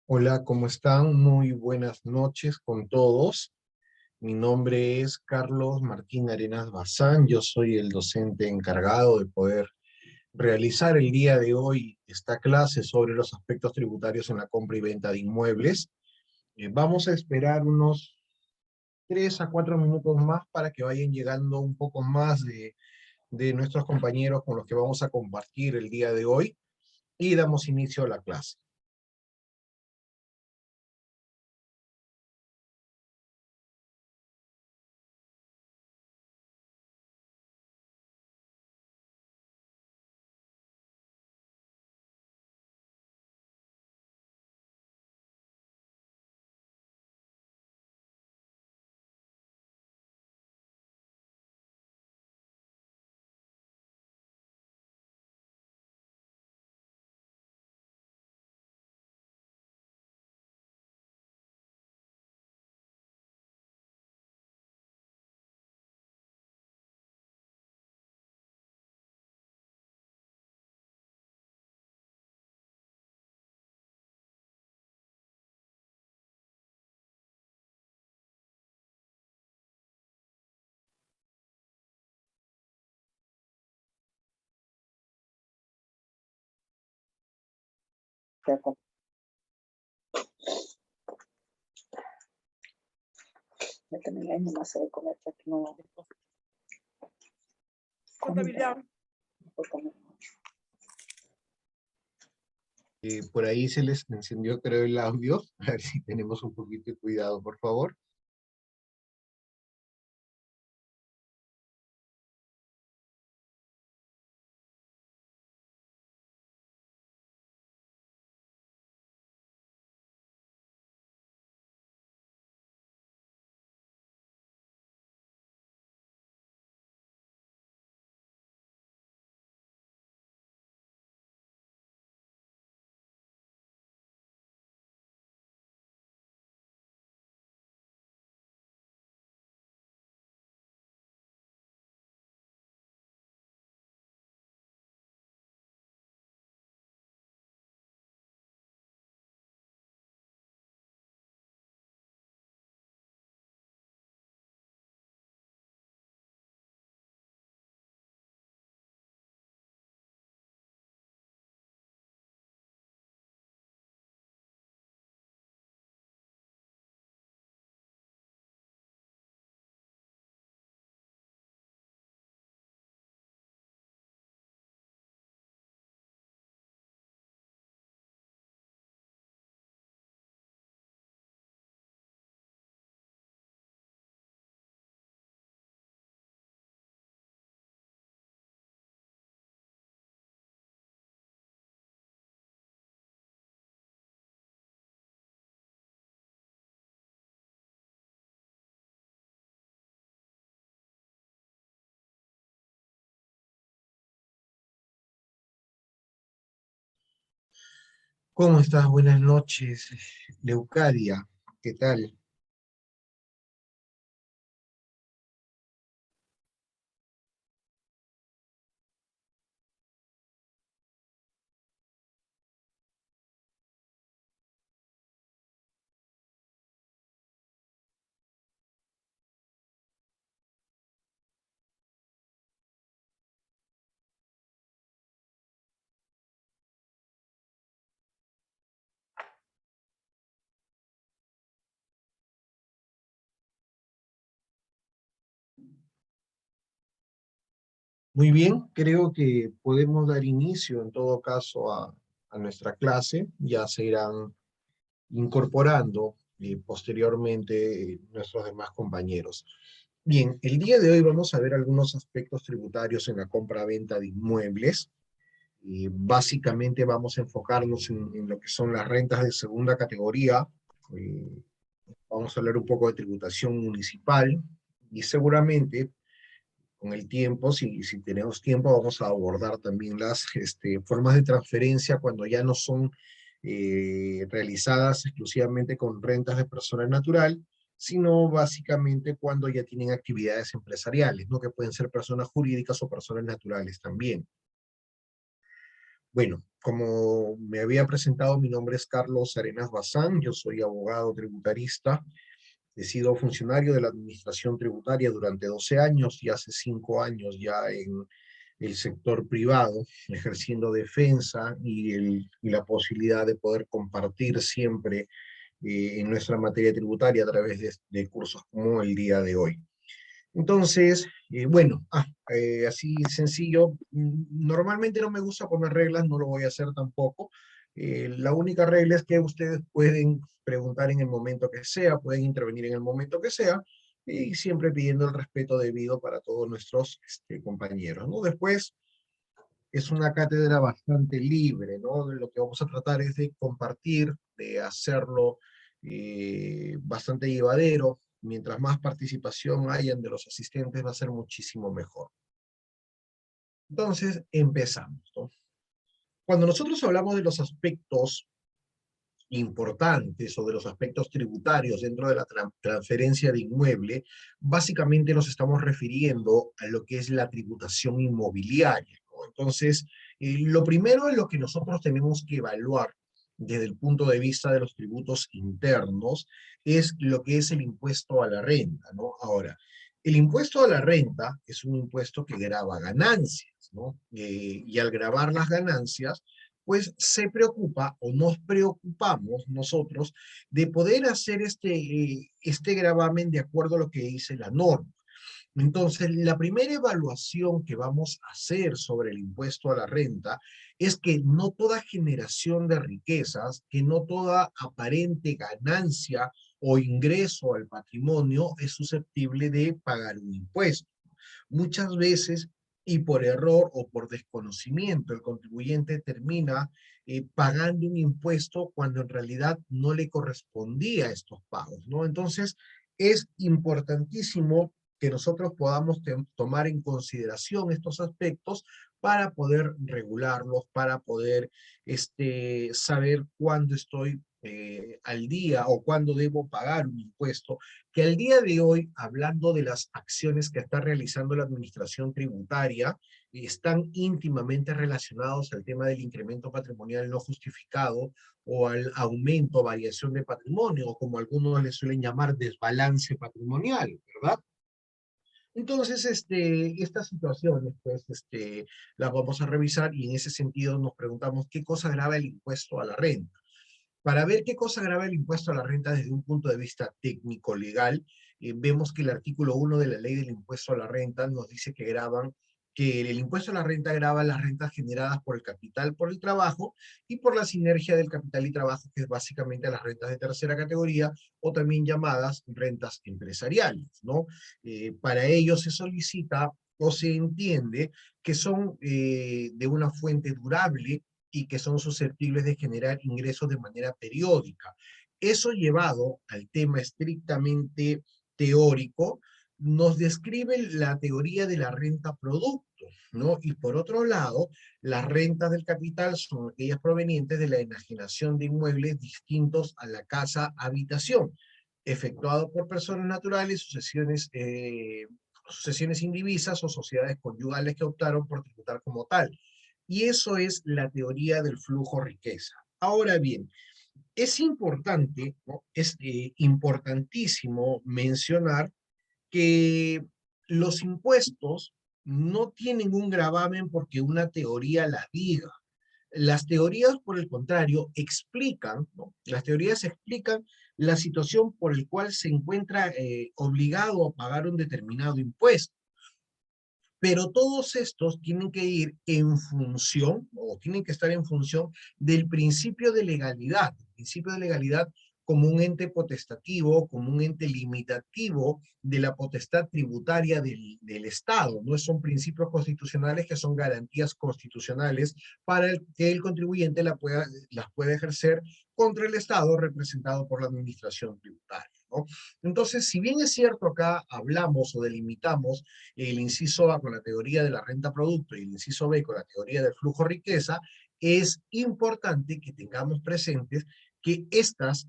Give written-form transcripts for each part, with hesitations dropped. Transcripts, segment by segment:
Hola, ¿cómo están? Muy buenas noches con todos. Mi nombre es Carlos Martín Arenas Bazán. Yo soy el docente encargado de poder realizar el día de hoy esta clase sobre los aspectos tributarios en la compra y venta de inmuebles. Vamos a esperar unos 3 a 4 minutos más para que vayan llegando un poco más de nuestros compañeros con los que vamos a compartir el día de hoy y damos inicio a la clase. Méteme la nomás se de comer para que no. Contabilidad. Por ahí se les encendió, creo, el audio. A ver si tenemos un poquito de cuidado, por favor. ¿Cómo estás? Buenas noches, Leucadia. ¿Qué tal? Muy bien, creo que podemos dar inicio en todo caso a nuestra clase. Ya se irán incorporando posteriormente nuestros demás compañeros. Bien, el día de hoy vamos a ver algunos aspectos tributarios en la compra-venta de inmuebles. Básicamente vamos a enfocarnos en lo que son las rentas de segunda categoría. eh, Vamos a hablar un poco de tributación municipal y seguramente con el tiempo, si tenemos tiempo, vamos a abordar también las formas de transferencia cuando ya no son realizadas exclusivamente con rentas de persona natural, sino básicamente cuando ya tienen actividades empresariales, ¿no? Que pueden ser personas jurídicas o personas naturales también. Bueno, como me había presentado, mi nombre es Carlos Arenas Bazán, yo soy abogado tributarista, he sido funcionario de la Administración Tributaria durante 12 años y hace 5 años ya en el sector privado, ejerciendo defensa y la posibilidad de poder compartir siempre en nuestra materia tributaria a través de cursos como el día de hoy. Entonces, bueno, así sencillo. Normalmente no me gusta poner reglas, no lo voy a hacer tampoco. La única regla es que ustedes pueden preguntar en el momento que sea, pueden intervenir en el momento que sea, y siempre pidiendo el respeto debido para todos nuestros compañeros, ¿no? Después, es una cátedra bastante libre, ¿no? Lo que vamos a tratar es de compartir, de hacerlo bastante llevadero. Mientras más participación hayan de los asistentes, va a ser muchísimo mejor. Entonces, empezamos, ¿no? Cuando nosotros hablamos de los aspectos importantes o de los aspectos tributarios dentro de la transferencia de inmueble, básicamente nos estamos refiriendo a lo que es la tributación inmobiliaria, ¿no? Entonces, lo primero en lo que nosotros tenemos que evaluar desde el punto de vista de los tributos internos es lo que es el impuesto a la renta, ¿no? Ahora, el impuesto a la renta es un impuesto que grava ganancias, ¿no? Y al gravar las ganancias, pues se preocupa o nos preocupamos nosotros de poder hacer este gravamen de acuerdo a lo que dice la norma. Entonces, la primera evaluación que vamos a hacer sobre el impuesto a la renta es que no toda generación de riquezas, que no toda aparente ganancia o ingreso al patrimonio es susceptible de pagar un impuesto. Muchas veces, y por error o por desconocimiento, el contribuyente termina pagando un impuesto cuando en realidad no le correspondía estos pagos, ¿no? Entonces, es importantísimo que nosotros podamos tomar en consideración estos aspectos para poder regularlos, para poder saber cuándo estoy al día o cuándo debo pagar un impuesto, que al día de hoy, hablando de las acciones que está realizando la administración tributaria, están íntimamente relacionados al tema del incremento patrimonial no justificado o al aumento o variación de patrimonio, o como algunos le suelen llamar desbalance patrimonial, ¿verdad? Entonces, estas situaciones, pues, las vamos a revisar y en ese sentido nos preguntamos qué cosa grava el impuesto a la renta. Para ver qué cosa grava el impuesto a la renta desde un punto de vista técnico-legal, vemos que el artículo 1 de la ley del impuesto a la renta nos dice que el impuesto a la renta grava las rentas generadas por el capital, por el trabajo y por la sinergia del capital y trabajo, que es básicamente las rentas de tercera categoría o también llamadas rentas empresariales, ¿no? Para ello se solicita o se entiende que son de una fuente durable y que son susceptibles de generar ingresos de manera periódica. Eso llevado al tema estrictamente teórico, nos describe la teoría de la renta producto, ¿no? Y por otro lado, las rentas del capital son aquellas provenientes de la enajenación de inmuebles distintos a la casa habitación, efectuado por personas naturales, sucesiones indivisas o sociedades conyugales que optaron por tributar como tal. Y eso es la teoría del flujo riqueza. Ahora bien, es importante, ¿no? Es importantísimo mencionar que los impuestos no tienen un gravamen porque una teoría la diga. Las teorías, por el contrario, explican, ¿no? Las teorías explican la situación por el cual se encuentra obligado a pagar un determinado impuesto. Pero todos estos tienen que ir en función, o tienen que estar en función del principio de legalidad. El principio de legalidad como un ente potestativo, como un ente limitativo de la potestad tributaria del Estado. No son principios constitucionales que son garantías constitucionales para que el contribuyente las pueda ejercer contra el Estado representado por la administración tributaria, ¿no? Entonces, si bien es cierto acá hablamos o delimitamos el inciso A con la teoría de la renta producto y el inciso B con la teoría del flujo riqueza, es importante que tengamos presentes que estas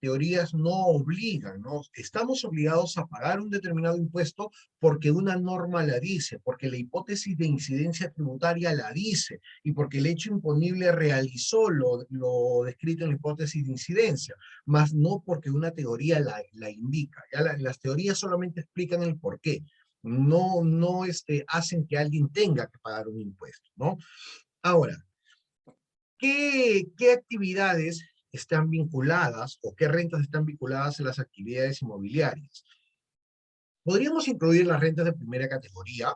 teorías no obligan, ¿no? Estamos obligados a pagar un determinado impuesto porque una norma la dice, porque la hipótesis de incidencia tributaria la dice, y porque el hecho imponible realizó lo descrito en la hipótesis de incidencia, más no porque una teoría la indica. Ya las teorías solamente explican el porqué, no hacen que alguien tenga que pagar un impuesto, ¿no? Ahora, ¿qué actividades están vinculadas o qué rentas están vinculadas a las actividades inmobiliarias? Podríamos incluir las rentas de primera categoría,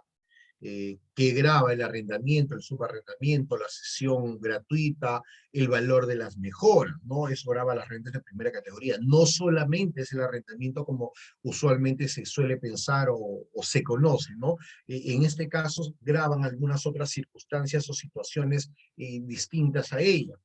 que grava el arrendamiento, el subarrendamiento, la cesión gratuita, el valor de las mejoras, ¿no? Eso grava las rentas de primera categoría. No solamente es el arrendamiento como usualmente se suele pensar o se conoce, ¿no? En este caso gravan algunas otras circunstancias o situaciones distintas a ella.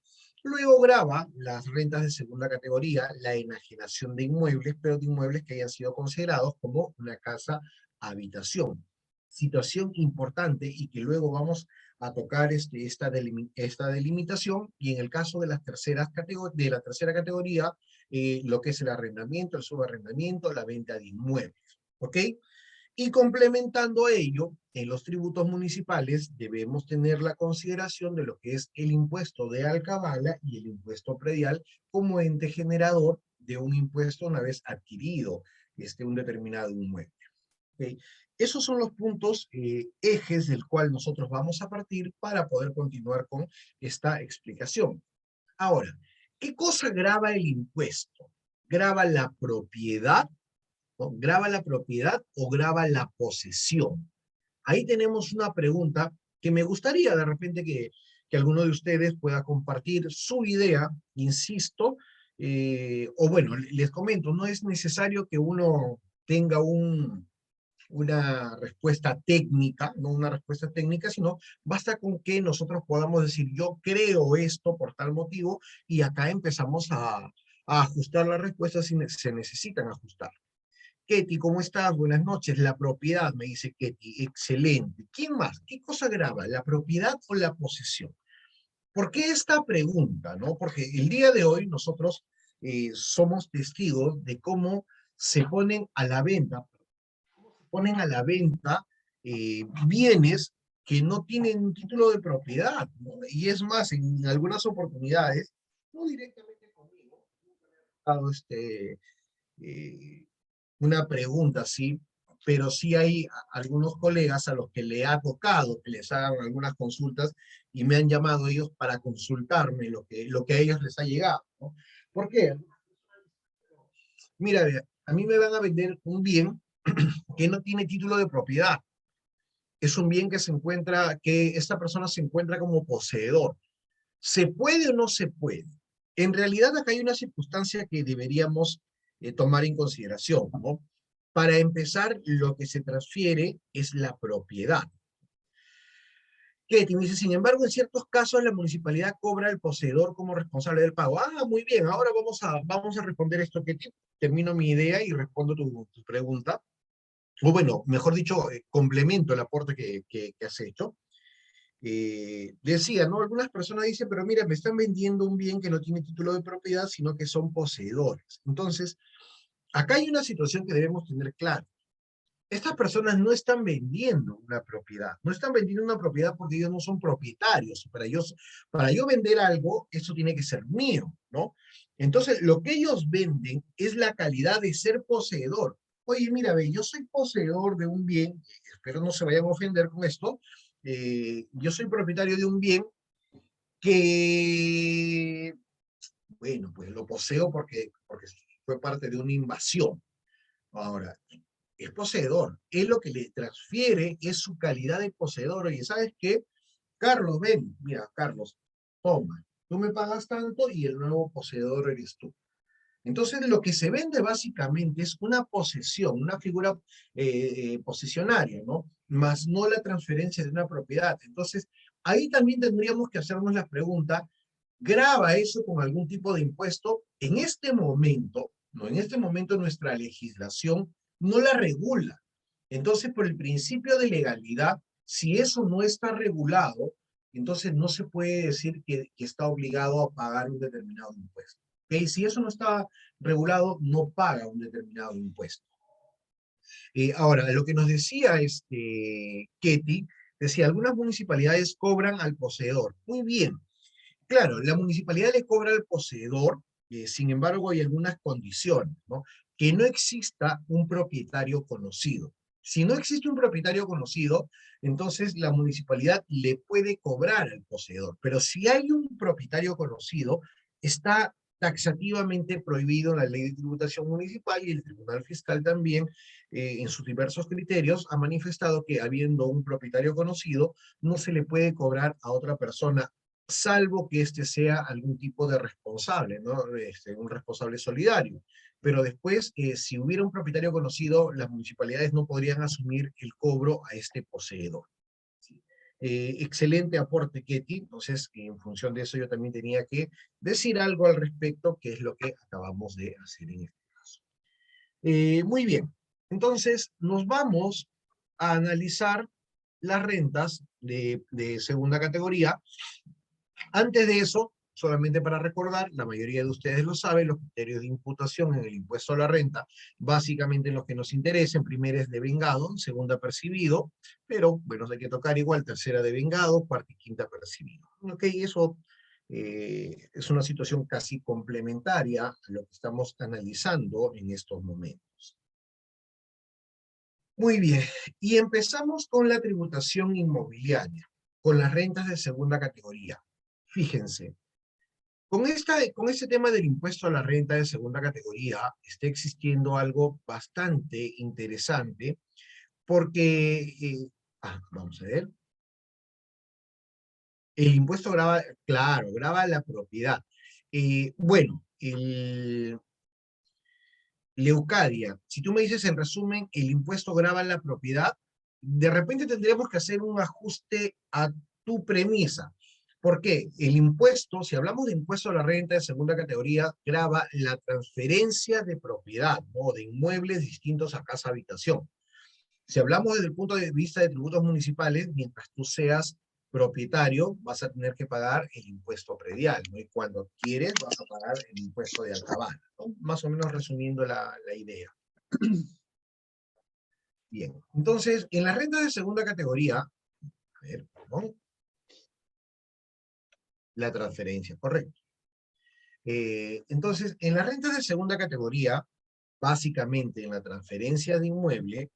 Luego grava las rentas de segunda categoría, la enajenación de inmuebles, pero de inmuebles que hayan sido considerados como una casa habitación. Situación importante y que luego vamos a tocar esta delimitación, y en el caso de las de la tercera categoría, lo que es el arrendamiento, el subarrendamiento, la venta de inmuebles, ¿ok? Y complementando ello, en los tributos municipales debemos tener la consideración de lo que es el impuesto de alcabala y el impuesto predial como ente generador de un impuesto una vez adquirido un determinado inmueble. ¿Okay? Esos son los puntos, ejes del cual nosotros vamos a partir para poder continuar con esta explicación. Ahora, ¿qué cosa grava el impuesto? ¿Grava la propiedad? ¿No? ¿Grava la propiedad o grava la posesión? Ahí tenemos una pregunta que me gustaría de repente que alguno de ustedes pueda compartir su idea, insisto, o bueno, les comento, no es necesario que uno tenga una respuesta técnica, no una respuesta técnica, sino basta con que nosotros podamos decir, yo creo esto por tal motivo, y acá empezamos a ajustar las respuestas si se necesitan ajustar. Ketty, ¿cómo estás? Buenas noches. La propiedad, me dice Ketty. Excelente. ¿Quién más? ¿Qué cosa graba? ¿La propiedad o la posesión? ¿Por qué esta pregunta? ¿No? Porque el día de hoy nosotros somos testigos de cómo se ponen a la venta bienes que no tienen un título de propiedad, ¿no? Y es más, en algunas oportunidades, no directamente conmigo, he dado eh, una pregunta, sí, pero sí hay algunos colegas a los que le ha tocado que les hagan algunas consultas y me han llamado ellos para consultarme lo que a ellos les ha llegado, ¿no? ¿Por qué? Mira, a mí me van a vender un bien que no tiene título de propiedad. Es un bien que esta persona se encuentra como poseedor. ¿Se puede o no se puede? En realidad acá hay una circunstancia que deberíamos tomar en consideración, ¿no? Para empezar, lo que se transfiere es la propiedad. Ketty me dice, sin embargo, en ciertos casos la municipalidad cobra al poseedor como responsable del pago. Ah, muy bien, ahora vamos a responder esto, Ketty. Termino mi idea y respondo tu pregunta. O bueno, mejor dicho, complemento el aporte que has hecho. Decía, ¿no? Algunas personas dicen, pero mira, me están vendiendo un bien que no tiene título de propiedad, sino que son poseedores. Entonces, acá hay una situación que debemos tener clara. Estas personas no están vendiendo una propiedad, no están vendiendo una propiedad porque ellos no son propietarios. Para yo vender algo, eso tiene que ser mío, ¿no? Entonces, lo que ellos venden es la calidad de ser poseedor. Oye, mira, ve, yo soy poseedor de un bien, espero no se vayan a ofender con esto, yo soy propietario de un bien que, bueno, pues lo poseo porque fue parte de una invasión. Ahora, es poseedor. Él lo que le transfiere es su calidad de poseedor. Oye, ¿sabes qué? Carlos, ven, mira, Carlos, toma, tú me pagas tanto y el nuevo poseedor eres tú. Entonces, lo que se vende básicamente es una posesión, una figura posesionaria, ¿no? Más no la transferencia de una propiedad. Entonces, ahí también tendríamos que hacernos la pregunta, ¿grava eso con algún tipo de impuesto? En este momento, no, en este momento nuestra legislación no la regula. Entonces, por el principio de legalidad, si eso no está regulado, entonces no se puede decir que está obligado a pagar un determinado impuesto. ¿Okay? Si eso no está regulado, no paga un determinado impuesto. Ahora, lo que nos decía Ketty, decía, algunas municipalidades cobran al poseedor. Muy bien. Claro, la municipalidad le cobra al poseedor, sin embargo hay algunas condiciones, ¿no? Que no exista un propietario conocido. Si no existe un propietario conocido, entonces la municipalidad le puede cobrar al poseedor. Pero si hay un propietario conocido, está taxativamente prohibido en la ley de tributación municipal y el Tribunal Fiscal también, en sus diversos criterios, ha manifestado que habiendo un propietario conocido, no se le puede cobrar a otra persona salvo que este sea algún tipo de responsable, ¿no? Un responsable solidario. Pero después, si hubiera un propietario conocido, las municipalidades no podrían asumir el cobro a este poseedor. ¿Sí? Excelente aporte, Ketty. Entonces, en función de eso, yo también tenía que decir algo al respecto, que es lo que acabamos de hacer en este caso. Muy bien. Entonces, nos vamos a analizar las rentas de segunda categoría. Antes de eso, solamente para recordar, la mayoría de ustedes lo saben, los criterios de imputación en el impuesto a la renta, básicamente en los que nos interesan, primera es devengado, segunda percibido, pero bueno, hay que tocar igual, tercera devengado, cuarta y quinta percibido. Ok, eso es una situación casi complementaria a lo que estamos analizando en estos momentos. Muy bien, y empezamos con la tributación inmobiliaria, con las rentas de segunda categoría. Fíjense, con este tema del impuesto a la renta de segunda categoría está existiendo algo bastante interesante porque, vamos a ver, el impuesto grava, claro, grava la propiedad. Bueno, Leucadia, si tú me dices en resumen, el impuesto grava la propiedad, de repente tendríamos que hacer un ajuste a tu premisa. ¿Por qué? El impuesto, si hablamos de impuesto a la renta de segunda categoría, grava la transferencia de propiedad, ¿no? De inmuebles distintos a casa habitación. Si hablamos desde el punto de vista de tributos municipales, mientras tú seas propietario, vas a tener que pagar el impuesto predial, ¿no? Y cuando quieres, vas a pagar el impuesto de alcabala, ¿no? Más o menos resumiendo la idea. Bien, entonces, en la renta de segunda categoría, a ver, ¿no? La transferencia, correcto. Entonces, en la renta de segunda categoría, básicamente en la transferencia de inmueble,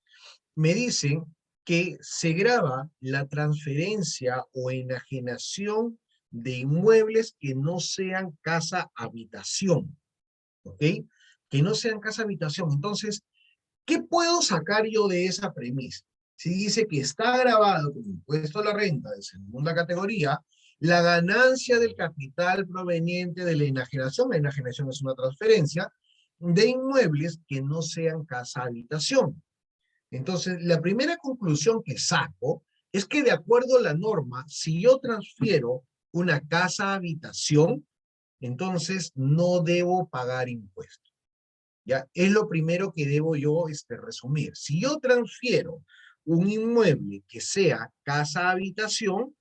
me dicen que se grava la transferencia o enajenación de inmuebles que no sean casa habitación, ¿ok? Que no sean casa habitación. Entonces, ¿qué puedo sacar yo de esa premisa? Si dice que está grabado como impuesto a la renta de segunda categoría, la ganancia del capital proveniente de la enajenación es una transferencia, de inmuebles que no sean casa habitación. Entonces, la primera conclusión que saco es que de acuerdo a la norma, si yo transfiero una casa habitación, entonces no debo pagar impuestos. ¿Ya? Es lo primero que debo yo resumir. Si yo transfiero un inmueble que sea casa habitación,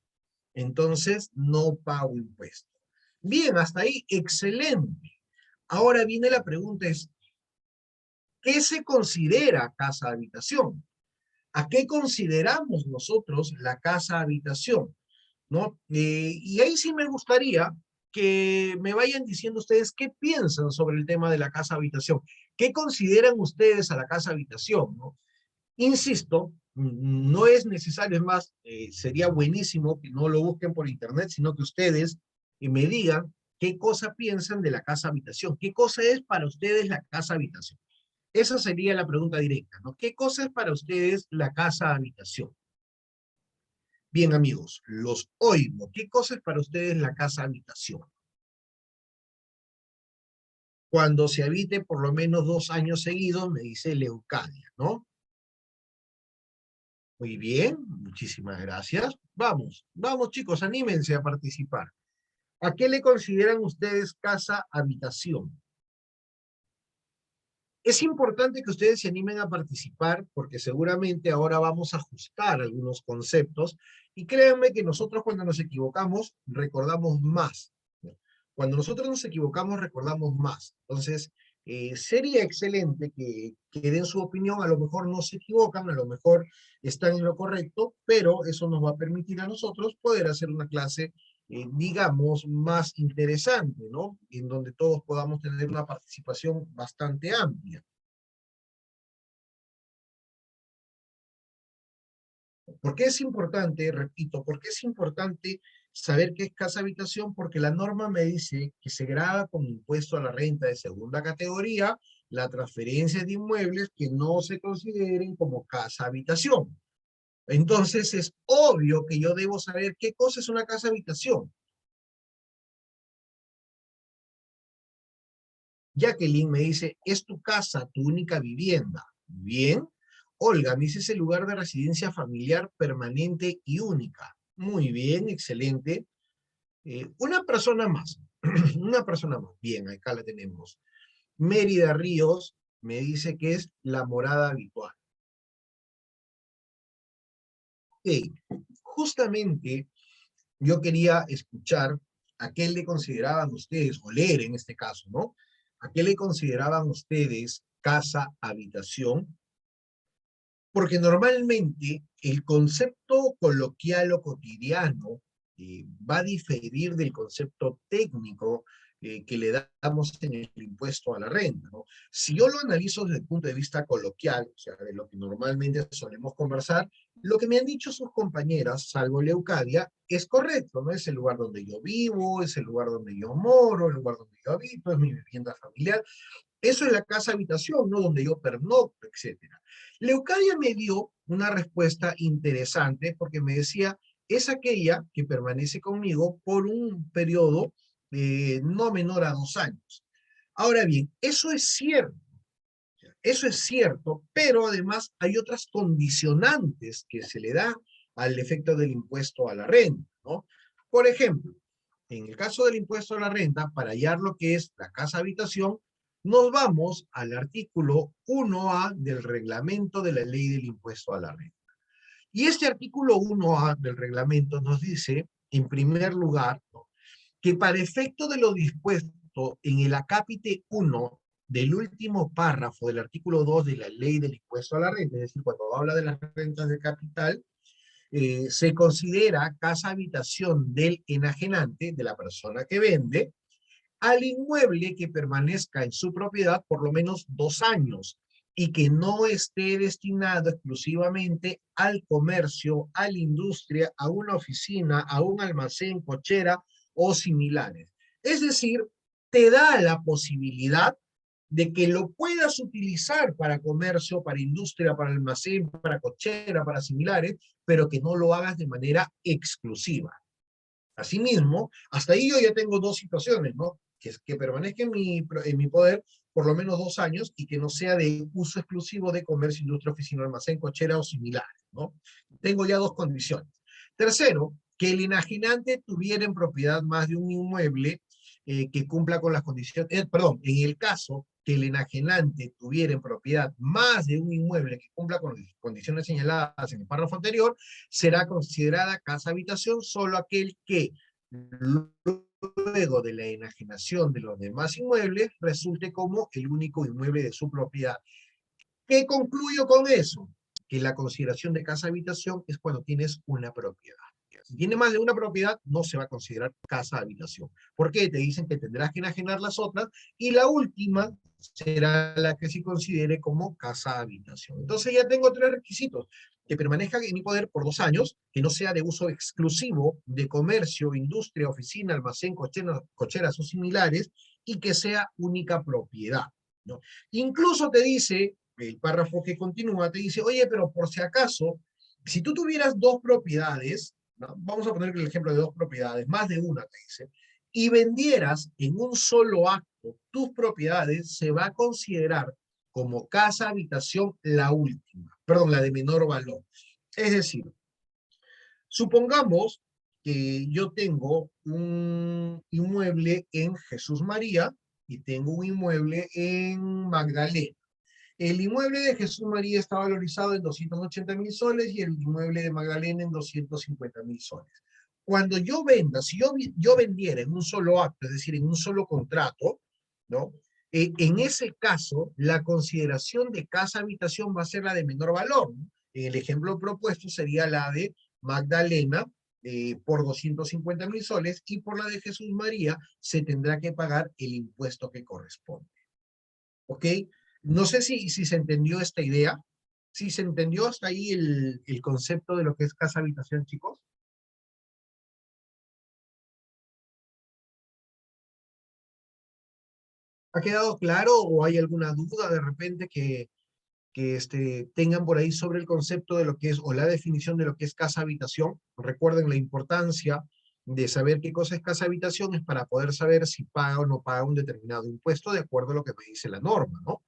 entonces no pago impuesto. Bien, hasta ahí, excelente. Ahora viene la pregunta es, ¿qué se considera casa habitación? ¿A qué consideramos nosotros la casa habitación? ¿No? Y ahí sí me gustaría que me vayan diciendo ustedes qué piensan sobre el tema de la casa habitación. ¿Qué consideran ustedes a la casa habitación? ¿No? Insisto, no es necesario, es más, sería buenísimo que no lo busquen por internet, sino que ustedes me digan qué cosa piensan de la casa habitación. ¿Qué cosa es para ustedes la casa habitación? Esa sería la pregunta directa, ¿no? ¿Qué cosa es para ustedes la casa habitación? Bien, amigos, los oigo. ¿Qué cosa es para ustedes la casa habitación? Cuando se habite por lo menos 2 años seguidos, me dice Leucadia, ¿no? Muy bien, muchísimas gracias. Vamos, vamos chicos, anímense a participar. ¿A qué le consideran ustedes casa habitación? Es importante que ustedes se animen a participar porque seguramente ahora vamos a ajustar algunos conceptos y créanme que nosotros cuando nos equivocamos recordamos más. Cuando nosotros nos equivocamos recordamos más. Entonces, sería excelente que den su opinión, a lo mejor no se equivocan, a lo mejor están en lo correcto, pero eso nos va a permitir a nosotros poder hacer una clase digamos, más interesante, ¿no? En donde todos podamos tener una participación bastante amplia. ¿Por qué es importante? Repito, ¿por qué es importante saber qué es casa habitación? Porque la norma me dice que se grava con impuesto a la renta de segunda categoría la transferencia de inmuebles que no se consideren como casa habitación. Entonces es obvio que yo debo saber qué cosa es una casa habitación. Jacqueline me dice, ¿es tu casa tu única vivienda? Bien. Olga me dice, es el lugar de residencia familiar permanente y única. Muy bien, excelente. Una persona más, una persona más. Bien, acá la tenemos. Mérida Ríos me dice que es la morada habitual. Ok, justamente yo quería escuchar a qué le consideraban ustedes, o leer en este caso, ¿no? ¿A qué le consideraban ustedes casa habitación? Porque normalmente el concepto coloquial o cotidiano va a diferir del concepto técnico que le damos en el impuesto a la renta, ¿no? Si yo lo analizo desde el punto de vista coloquial, o sea, de lo que normalmente solemos conversar, lo que me han dicho sus compañeras, salvo Leucadia, es correcto, ¿no? Es el lugar donde yo vivo, es el lugar donde yo moro, el lugar donde yo habito, es mi vivienda familiar. Eso es la casa habitación, ¿no? Donde yo pernocto, etcétera. Leucadia me dio una respuesta interesante porque me decía, es aquella que permanece conmigo por un periodo no menor a 2 años. Ahora bien, eso es cierto, pero además hay otras condicionantes que se le da al efecto del impuesto a la renta, ¿no? Por ejemplo, en el caso del impuesto a la renta, para hallar lo que es la casa habitación, nos vamos al artículo 1A del reglamento de la ley del impuesto a la renta. Y este artículo 1A del reglamento nos dice, en primer lugar, ¿no?, que para efecto de lo dispuesto en el acápite 1 del último párrafo del artículo 2 de la ley del impuesto a la renta, es decir, cuando habla de las rentas de capital, se considera casa habitación del enajenante, de la persona que vende, al inmueble que permanezca en su propiedad por lo menos 2 años y que no esté destinado exclusivamente al comercio, a la industria, a una oficina, a un almacén, cochera o similares. Es decir, te da la posibilidad de que lo puedas utilizar para comercio, para industria, para almacén, para cochera, para similares, pero que no lo hagas de manera exclusiva. Asimismo, hasta ahí yo ya tengo dos situaciones, ¿no? Que permanezca en mi poder por lo menos 2 años y que no sea de uso exclusivo de comercio, industria, oficina, almacén, cochera o similares, ¿no? Tengo ya dos condiciones. Tercero, que el enajenante tuviera en propiedad más de un inmueble que cumpla con las condiciones, perdón, en el caso que el enajenante tuviera en propiedad más de un inmueble que cumpla con las condiciones señaladas en el párrafo anterior, será considerada casa habitación solo aquel que luego de la enajenación de los demás inmuebles resulte como el único inmueble de su propiedad. ¿Qué concluyo con eso? Que la consideración de casa habitación es cuando tienes una propiedad. Si tiene más de una propiedad, no se va a considerar casa habitación. ¿Por qué? Te dicen que tendrás que enajenar las otras y la última será la que se considere como casa habitación. Entonces ya tengo 3 requisitos: que permanezca en mi poder por 2 años, que no sea de uso exclusivo de comercio, industria, oficina, almacén, cocheras o similares, y que sea única propiedad, ¿no? Incluso te dice, el párrafo que continúa, te dice, oye, pero por si acaso, si tú tuvieras dos propiedades, ¿no? Vamos a poner el ejemplo de dos propiedades, más de una, te dice, y vendieras en un solo acto tus propiedades, se va a considerar como casa habitación la última, perdón, la de menor valor. Es decir, supongamos que yo tengo un inmueble en Jesús María y tengo un inmueble en Magdalena, El inmueble de Jesús María está valorizado en 280.000 soles y el inmueble de Magdalena en 250.000 soles. Cuando yo venda, si yo vendiera en un solo acto, es decir, en un solo contrato, ¿no? En ese caso, la consideración de casa-habitación va a ser la de menor valor, ¿no? En el ejemplo propuesto sería la de Magdalena por 250.000 soles y por la de Jesús María se tendrá que pagar el impuesto que corresponde. ¿Ok? No sé si se entendió esta idea. ¿Si se entendió hasta ahí el concepto de lo que es casa-habitación, chicos? ¿Ha quedado claro o hay alguna duda de repente que tengan por ahí sobre el concepto de lo que es, o la definición de lo que es casa-habitación? Recuerden la importancia de saber qué cosa es casa-habitación, es para poder saber si paga o no paga un determinado impuesto de acuerdo a lo que me dice la norma, ¿no?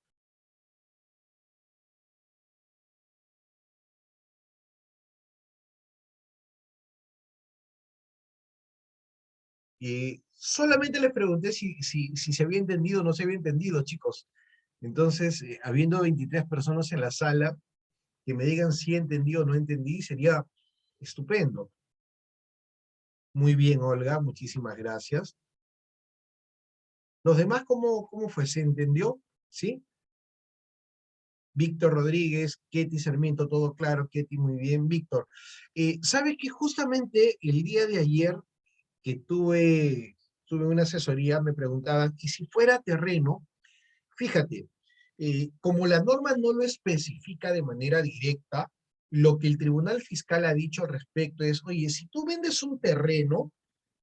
Y solamente les pregunté si se había entendido o no se había entendido, chicos. Entonces, habiendo 23 personas en la sala, que me digan si entendí o no entendí, sería estupendo. Muy bien, Olga, muchísimas gracias. ¿Los demás cómo fue? ¿Se entendió? ¿Sí? Víctor Rodríguez, Ketty Sarmiento, todo claro, Ketty, muy bien. Víctor, ¿sabes que justamente el día de ayer que tuve una asesoría, me preguntaban, ¿y si fuera terreno? Fíjate, como la norma no lo especifica de manera directa, lo que el Tribunal Fiscal ha dicho al respecto es, oye, si tú vendes un terreno,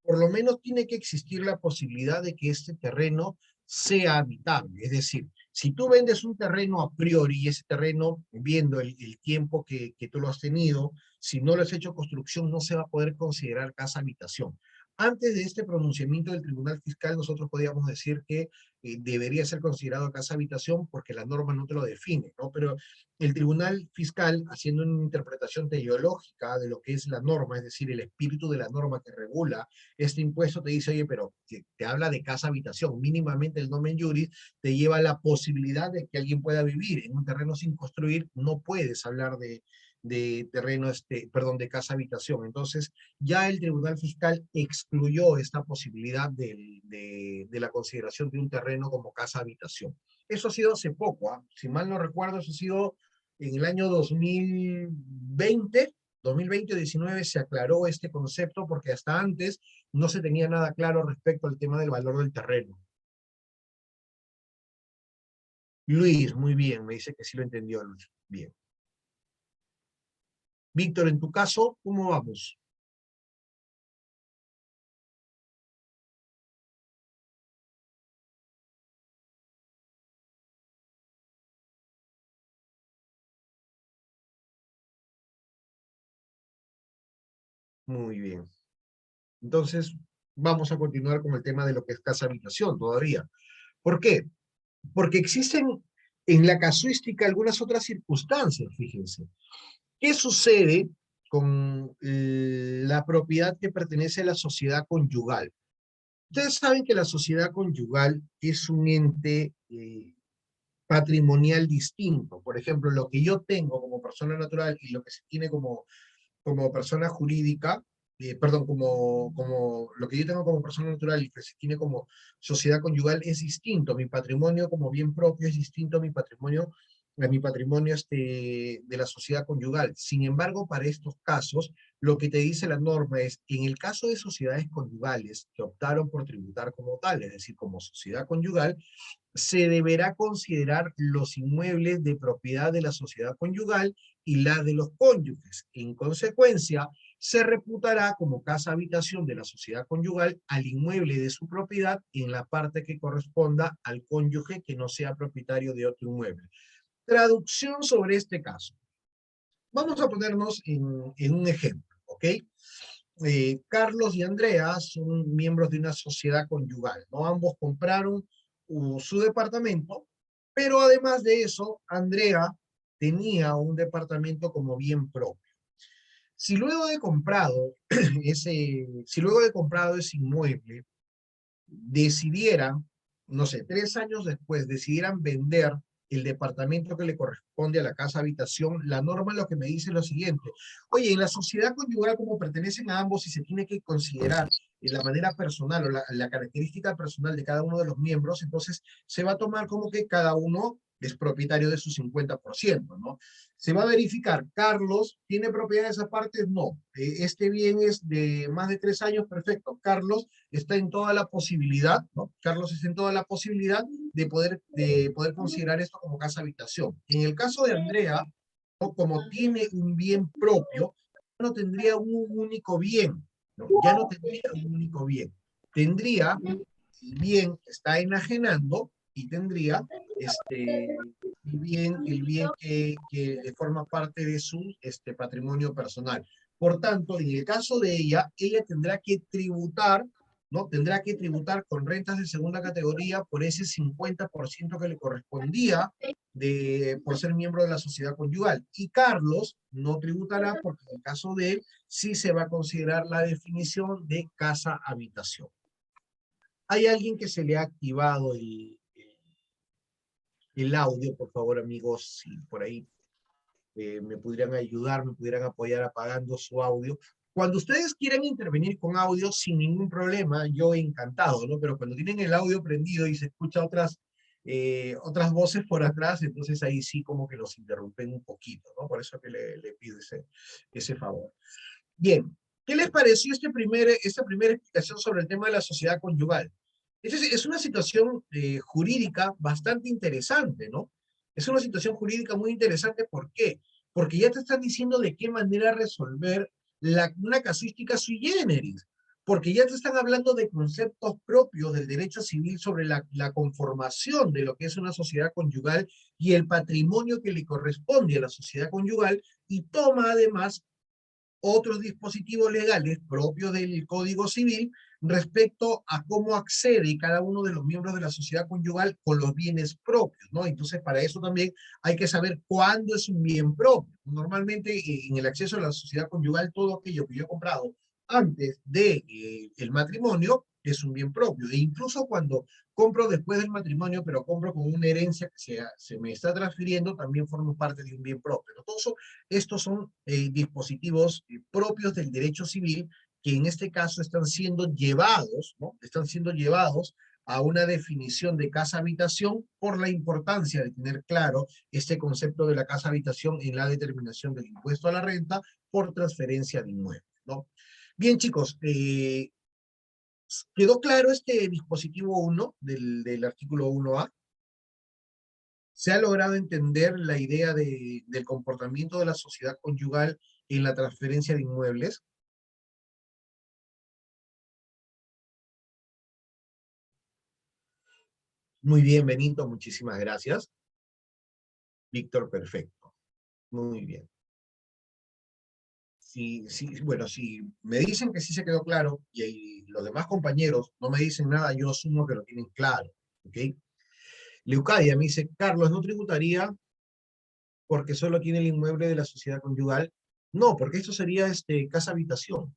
por lo menos tiene que existir la posibilidad de que este terreno sea habitable. Es decir, si tú vendes un terreno a priori y ese terreno, viendo el tiempo que tú lo has tenido, si no lo has hecho construcción, no se va a poder considerar casa habitación. Antes de este pronunciamiento del Tribunal Fiscal, nosotros podíamos decir que debería ser considerado casa habitación porque la norma no te lo define, ¿no? Pero el Tribunal Fiscal, haciendo una interpretación teleológica de lo que es la norma, es decir, el espíritu de la norma que regula este impuesto, te dice, oye, pero te habla de casa habitación, mínimamente el nomen juris te lleva a la posibilidad de que alguien pueda vivir en un terreno sin construir, no puedes hablar de terreno, perdón, de casa habitación. Entonces, ya el Tribunal Fiscal excluyó esta posibilidad de la consideración de un terreno como casa habitación. Eso ha sido hace poco, ¿eh? Si mal no recuerdo, eso ha sido en el año 2020, 2020-19 se aclaró este concepto porque hasta antes no se tenía nada claro respecto al tema del valor del terreno. Luis, muy bien, me dice que sí lo entendió, Luis. Bien. Víctor, en tu caso, ¿cómo vamos? Muy bien. Entonces, vamos a continuar con el tema de lo que es casa habitación todavía. ¿Por qué? Porque existen en la casuística algunas otras circunstancias, fíjense. ¿Qué sucede con la propiedad que pertenece a la sociedad conyugal? Ustedes saben que la sociedad conyugal es un ente patrimonial distinto. Por ejemplo, lo que yo tengo como persona natural y lo que se tiene como persona jurídica, perdón, como lo que yo tengo como persona natural y que se tiene como sociedad conyugal es distinto. Mi patrimonio como bien propio es distinto a mi patrimonio de la sociedad conyugal. Sin embargo, para estos casos, lo que te dice la norma es, en el caso de sociedades conyugales que optaron por tributar como tal, es decir, como sociedad conyugal, se deberá considerar los inmuebles de propiedad de la sociedad conyugal y la de los cónyuges. En consecuencia, se reputará como casa habitación de la sociedad conyugal al inmueble de su propiedad en la parte que corresponda al cónyuge que no sea propietario de otro inmueble. Traducción sobre este caso. Vamos a ponernos en un ejemplo, ¿ok? Carlos y Andrea son miembros de una sociedad conyugal, ¿no? Ambos compraron su departamento, pero además de eso, Andrea tenía un departamento como bien propio. Si luego de comprado ese inmueble, decidieran, no sé, 3 años después, decidieran vender el departamento que le corresponde a la casa habitación, la norma lo que me dice es lo siguiente. Oye, en la sociedad conyugal, como pertenecen a ambos y se tiene que considerar la manera personal o la característica personal de cada uno de los miembros, entonces se va a tomar como que cada uno es propietario de su 50%, ¿no? Se va a verificar, Carlos, ¿tiene propiedades aparte? No. Este bien es de más de 3 años, perfecto. Carlos está en toda la posibilidad, ¿no? Carlos está en toda la posibilidad de poder considerar esto como casa habitación. En el caso de Andrea, ¿no? Como tiene un bien propio, no tendría un único bien, ¿no? Ya no tendría un único bien. Tendría, el bien está enajenando y tendría el bien que forma parte de su patrimonio personal. Por tanto, en el caso de ella tendrá que tributar, ¿no? Tendrá que tributar con rentas de segunda categoría por ese 50% que le correspondía por ser miembro de la sociedad conyugal. Y Carlos no tributará porque en el caso de él sí se va a considerar la definición de casa-habitación. ¿Hay alguien que se le ha activado el audio? Por favor, amigos, si por ahí me pudieran ayudar, me pudieran apoyar apagando su audio. Cuando ustedes quieran intervenir con audio, sin ningún problema, yo encantado, ¿no? Pero cuando tienen el audio prendido y se escucha otras voces por atrás, entonces ahí sí como que los interrumpen un poquito, ¿no? Por eso que le pido ese favor. Bien, ¿qué les pareció esta primera explicación sobre el tema de la sociedad conyugal? Es una situación jurídica bastante interesante, ¿no? Es una situación jurídica muy interesante, ¿por qué? Porque ya te están diciendo de qué manera resolver una casuística sui generis, porque ya te están hablando de conceptos propios del derecho civil sobre la conformación de lo que es una sociedad conyugal y el patrimonio que le corresponde a la sociedad conyugal, y toma además otros dispositivos legales propios del Código Civil respecto a cómo accede cada uno de los miembros de la sociedad conyugal con los bienes propios, ¿no? Entonces, para eso también hay que saber cuándo es un bien propio. Normalmente, en el acceso a la sociedad conyugal, todo aquello que yo he comprado antes de el matrimonio es un bien propio. E incluso cuando compro después del matrimonio, pero compro con una herencia que se me está transfiriendo, también formo parte de un bien propio, ¿no? Todo eso, estos son dispositivos propios del derecho civil que en este caso están siendo llevados, ¿no? Están siendo llevados a una definición de casa-habitación por la importancia de tener claro este concepto de la casa-habitación en la determinación del impuesto a la renta por transferencia de inmuebles, ¿no? Bien, chicos, ¿quedó claro este dispositivo 1 del artículo 1A? ¿Se ha logrado entender la idea del comportamiento de la sociedad conyugal en la transferencia de inmuebles? Muy bien, Benito, muchísimas gracias. Víctor, perfecto. Muy bien. Bueno, si me dicen que sí se quedó claro y los demás compañeros no me dicen nada, yo asumo que lo tienen claro, ¿ok? Leucadia me dice, Carlos, ¿no tributaría porque solo tiene el inmueble de la sociedad conyugal? No, porque esto sería casa-habitación.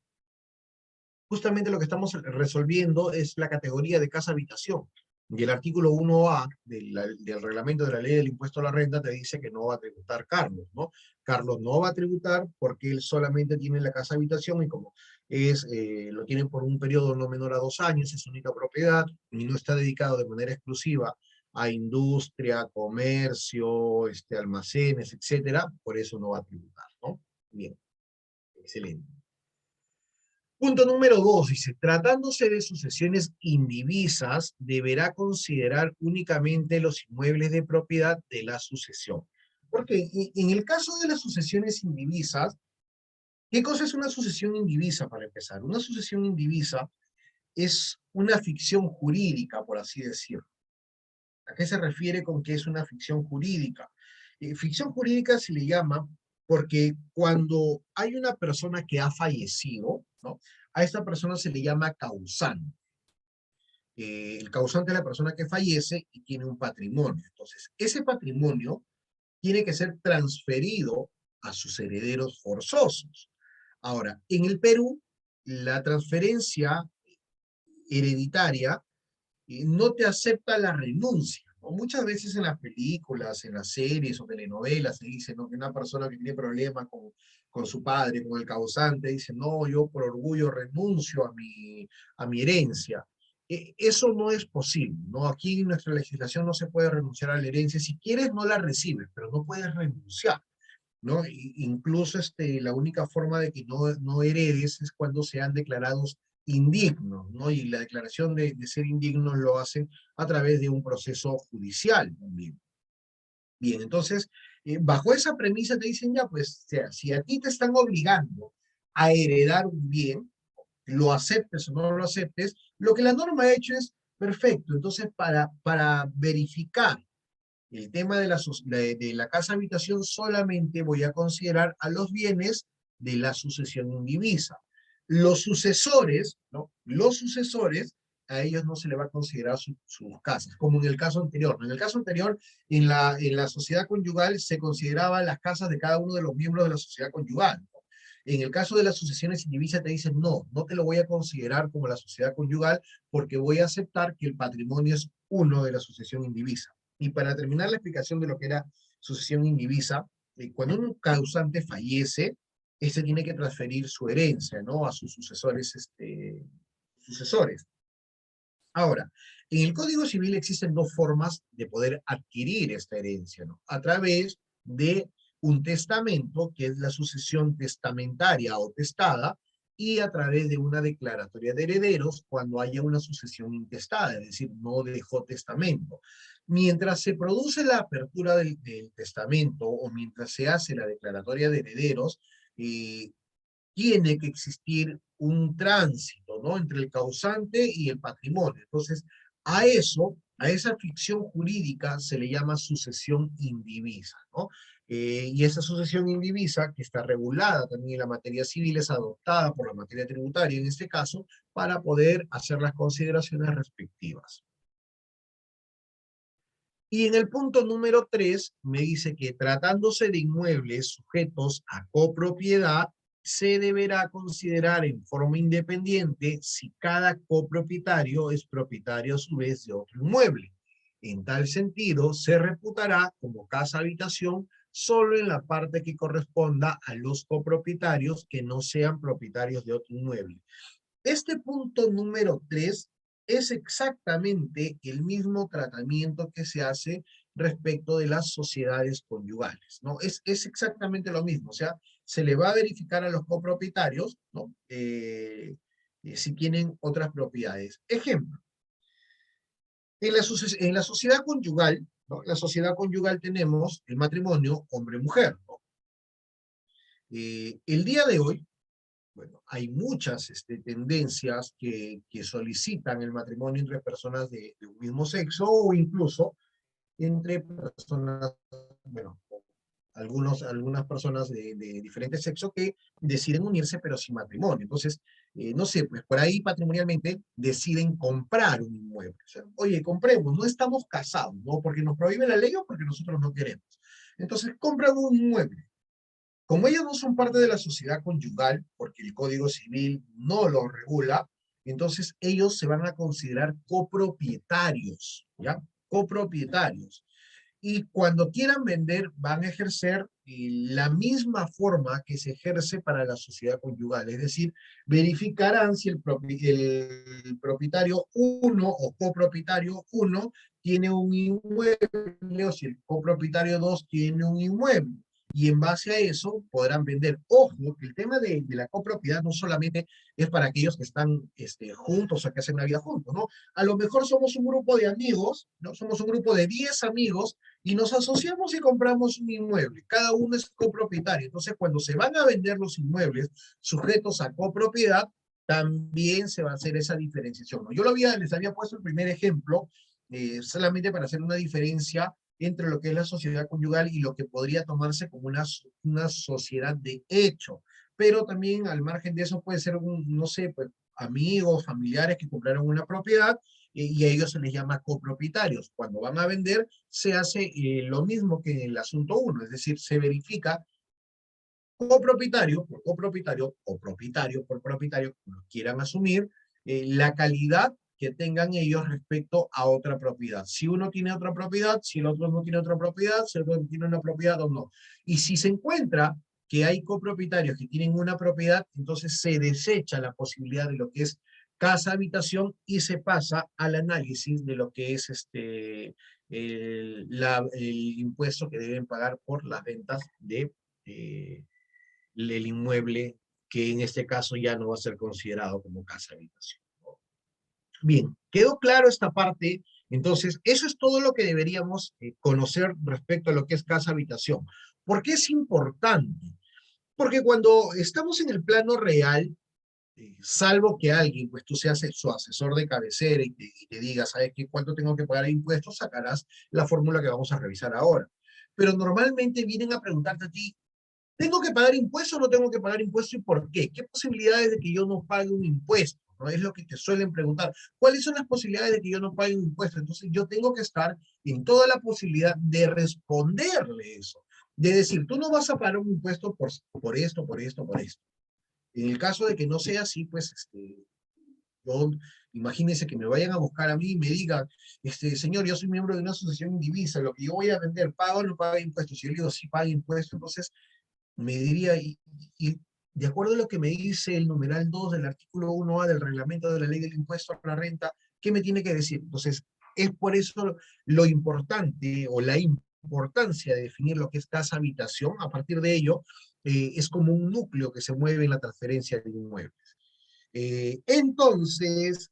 Justamente lo que estamos resolviendo es la categoría de casa-habitación. Y el artículo 1A del reglamento de la ley del impuesto a la renta te dice que no va a tributar Carlos, ¿no? Carlos no va a tributar porque él solamente tiene la casa-habitación y como lo tienen por un periodo no menor a 2 años, es su única propiedad y no está dedicado de manera exclusiva a industria, comercio, almacenes, etcétera, por eso no va a tributar, ¿no? Bien, excelente. Punto número 2, dice, tratándose de sucesiones indivisas, deberá considerar únicamente los inmuebles de propiedad de la sucesión. Porque en el caso de las sucesiones indivisas, ¿qué cosa es una sucesión indivisa para empezar? Una sucesión indivisa es una ficción jurídica, por así decirlo. ¿A qué se refiere con que es una ficción jurídica? Ficción jurídica se le llama porque cuando hay una persona que ha fallecido, ¿no? A esta persona se le llama causante. El causante es la persona que fallece y tiene un patrimonio. Entonces, ese patrimonio tiene que ser transferido a sus herederos forzosos. Ahora, en el Perú, la transferencia hereditaria no te acepta la renuncia. ¿no? Muchas veces en las películas, en las series o telenovelas se dice, ¿no?, que una persona que tiene problemas con su padre, con el causante, dice, no, yo por orgullo renuncio a mi herencia. Eso no es posible, ¿no? Aquí en nuestra legislación no se puede renunciar a la herencia. Si quieres, no la recibes, pero no puedes renunciar, ¿no? Incluso la única forma de que no heredes es cuando sean declarados indignos, ¿no? Y la declaración de ser indignos lo hacen a través de un proceso judicial también. Bien, entonces, bajo esa premisa te dicen ya, pues, o sea, si a ti te están obligando a heredar un bien, lo aceptes o no lo aceptes, lo que la norma ha hecho es perfecto. Entonces, para verificar el tema de la casa habitación, solamente voy a considerar a los bienes de la sucesión indivisa. Los sucesores, ¿no? Los sucesores, a ellos no se le va a considerar sus casas, como en el caso anterior. En el caso anterior, en la sociedad conyugal se consideraban las casas de cada uno de los miembros de la sociedad conyugal, ¿no? En el caso de las sucesiones indivisas te dicen, no, no te lo voy a considerar como la sociedad conyugal porque voy a aceptar que el patrimonio es uno de la sucesión indivisa. Y para terminar la explicación de lo que era sucesión indivisa, cuando un causante fallece, este tiene que transferir su herencia, ¿no?, a sus sucesores, sucesores. Ahora, en el Código Civil existen dos formas de poder adquirir esta herencia, ¿no? A través de un testamento, que es la sucesión testamentaria o testada, y a través de una declaratoria de herederos cuando haya una sucesión intestada, es decir, no dejó testamento. Mientras se produce la apertura del testamento o mientras se hace la declaratoria de herederos, eh, tiene que existir un tránsito, ¿no?, entre el causante y el patrimonio. Entonces, a eso, a esa ficción jurídica se le llama sucesión indivisa, ¿no? Y esa sucesión indivisa, que está regulada también en la materia civil, es adoptada por la materia tributaria en este caso, para poder hacer las consideraciones respectivas. Y en el punto número 3 me dice que tratándose de inmuebles sujetos a copropiedad, se deberá considerar en forma independiente si cada copropietario es propietario a su vez de otro inmueble. En tal sentido, se reputará como casa habitación solo en la parte que corresponda a los copropietarios que no sean propietarios de otro inmueble. Este punto número 3 es exactamente el mismo tratamiento que se hace respecto de las sociedades conyugales, ¿no? Es exactamente lo mismo, o sea, se le va a verificar a los copropietarios, ¿no?, si tienen otras propiedades. Ejemplo, en la sociedad conyugal, ¿no?, la sociedad conyugal tenemos el matrimonio hombre-mujer, ¿no? El día de hoy, bueno, hay muchas tendencias que solicitan el matrimonio entre personas de un mismo sexo o incluso entre personas, bueno, algunas personas de diferente sexo que deciden unirse pero sin matrimonio. Entonces, no sé, pues por ahí patrimonialmente deciden comprar un inmueble. O sea, oye, compremos, no estamos casados, ¿no? Porque nos prohíbe la ley o porque nosotros no queremos. Entonces, compran un inmueble. Como ellos no son parte de la sociedad conyugal, porque el Código Civil no lo regula, entonces ellos se van a considerar copropietarios, ¿ya? Copropietarios. Y cuando quieran vender, van a ejercer la misma forma que se ejerce para la sociedad conyugal. Es decir, verificarán si el propietario 1 o copropietario 1 tiene un inmueble o si el copropietario 2 tiene un inmueble. Y en base a eso podrán vender. Ojo, que el tema de la copropiedad no solamente es para aquellos que están juntos o que hacen la vida juntos, ¿no? A lo mejor somos un grupo de amigos, ¿no? Somos un grupo de 10 amigos y nos asociamos y compramos un inmueble. Cada uno es copropietario. Entonces, cuando se van a vender los inmuebles sujetos a copropiedad, también se va a hacer esa diferenciación, ¿no? Yo les había puesto el primer ejemplo, solamente para hacer una diferencia entre lo que es la sociedad conyugal y lo que podría tomarse como una sociedad de hecho. Pero también al margen de eso puede ser, no sé, pues, amigos, familiares que compraron una propiedad y a ellos se les llama copropietarios. Cuando van a vender, se hace lo mismo que en el asunto 1, es decir, se verifica copropietario por copropietario o propietario por propietario, como quieran asumir, la calidad que tengan ellos respecto a otra propiedad. Si uno tiene otra propiedad, si el otro no tiene otra propiedad, si el otro tiene una propiedad o no. Y si se encuentra que hay copropietarios que tienen una propiedad, entonces se desecha la posibilidad de lo que es casa-habitación y se pasa al análisis de lo que es el impuesto que deben pagar por las ventas de, el inmueble, que en este caso ya no va a ser considerado como casa-habitación. Bien, ¿quedó claro esta parte? Entonces, eso es todo lo que deberíamos conocer respecto a lo que es casa-habitación. ¿Por qué es importante? Porque cuando estamos en el plano real, salvo que alguien, pues tú seas su asesor de cabecera y te diga, ¿sabes qué? ¿Cuánto tengo que pagar de impuestos? Sacarás la fórmula que vamos a revisar ahora. Pero normalmente vienen a preguntarte a ti, ¿tengo que pagar impuestos o no tengo que pagar impuestos y por qué? ¿Qué posibilidades de que yo no pague un impuesto? ¿No? Es lo que te suelen preguntar. ¿Cuáles son las posibilidades de que yo no pague un impuesto? Entonces yo tengo que estar en toda la posibilidad de responderle eso. De decir, tú no vas a pagar un impuesto por esto, por esto, por esto. En el caso de que no sea así, pues, yo, imagínense que me vayan a buscar a mí y me digan, señor, yo soy miembro de una asociación indivisa, lo que yo voy a vender, ¿pago o no pago impuestos? Si yo le digo, sí, paga impuestos, entonces me diría, y de acuerdo a lo que me dice el numeral 2 del artículo 1A del reglamento de la ley del impuesto a la renta, ¿qué me tiene que decir? Entonces, es por eso lo importante o la importancia de definir lo que es casa-habitación. A partir de ello, es como un núcleo que se mueve en la transferencia de inmuebles. Entonces,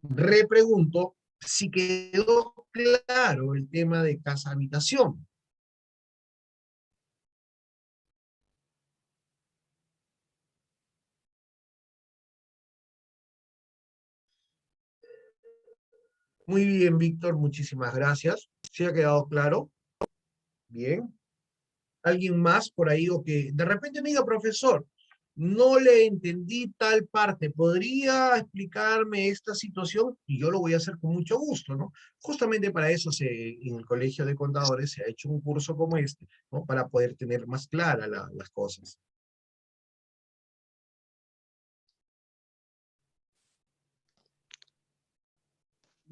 repregunto si quedó claro el tema de casa-habitación. Muy bien, Víctor, muchísimas gracias. ¿Sí ha quedado claro? Bien. ¿Alguien más por ahí o que de repente me diga, profesor, no le entendí tal parte, ¿podría explicarme esta situación? Y yo lo voy a hacer con mucho gusto, ¿no? Justamente para eso en el Colegio de Contadores se ha hecho un curso como este, ¿no? Para poder tener más claras las cosas.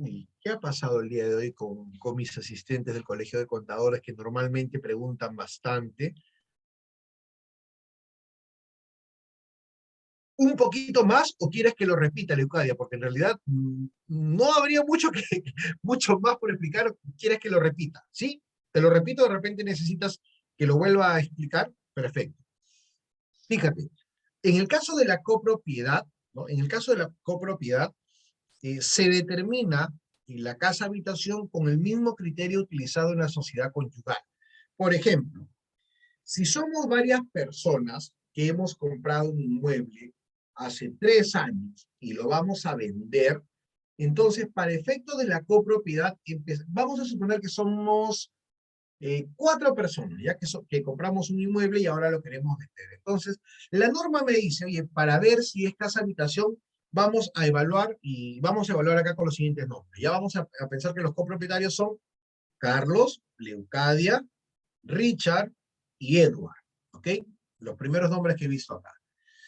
¿Y qué ha pasado el día de hoy con mis asistentes del Colegio de Contadores que normalmente preguntan bastante? ¿Un poquito más o quieres que lo repita, Leucadia? Porque en realidad no habría mucho, mucho más por explicar. ¿Quieres que lo repita? ¿Sí? Te lo repito, de repente necesitas que lo vuelva a explicar. Perfecto. Fíjate, en el caso de la copropiedad, ¿no? En el caso de la copropiedad, se determina la casa habitación con el mismo criterio utilizado en la sociedad conyugal. Por ejemplo, si somos varias personas que hemos comprado un inmueble hace 3 años y lo vamos a vender, entonces para efecto de la copropiedad, vamos a suponer que somos 4 personas, ya que compramos un inmueble y ahora lo queremos vender. Entonces, la norma me dice, oye, para ver si es casa habitación, vamos a evaluar y vamos a evaluar acá con los siguientes nombres. Ya vamos a pensar que los copropietarios son Carlos, Leucadia, Richard y Edward, ¿ok? Los primeros nombres que he visto acá.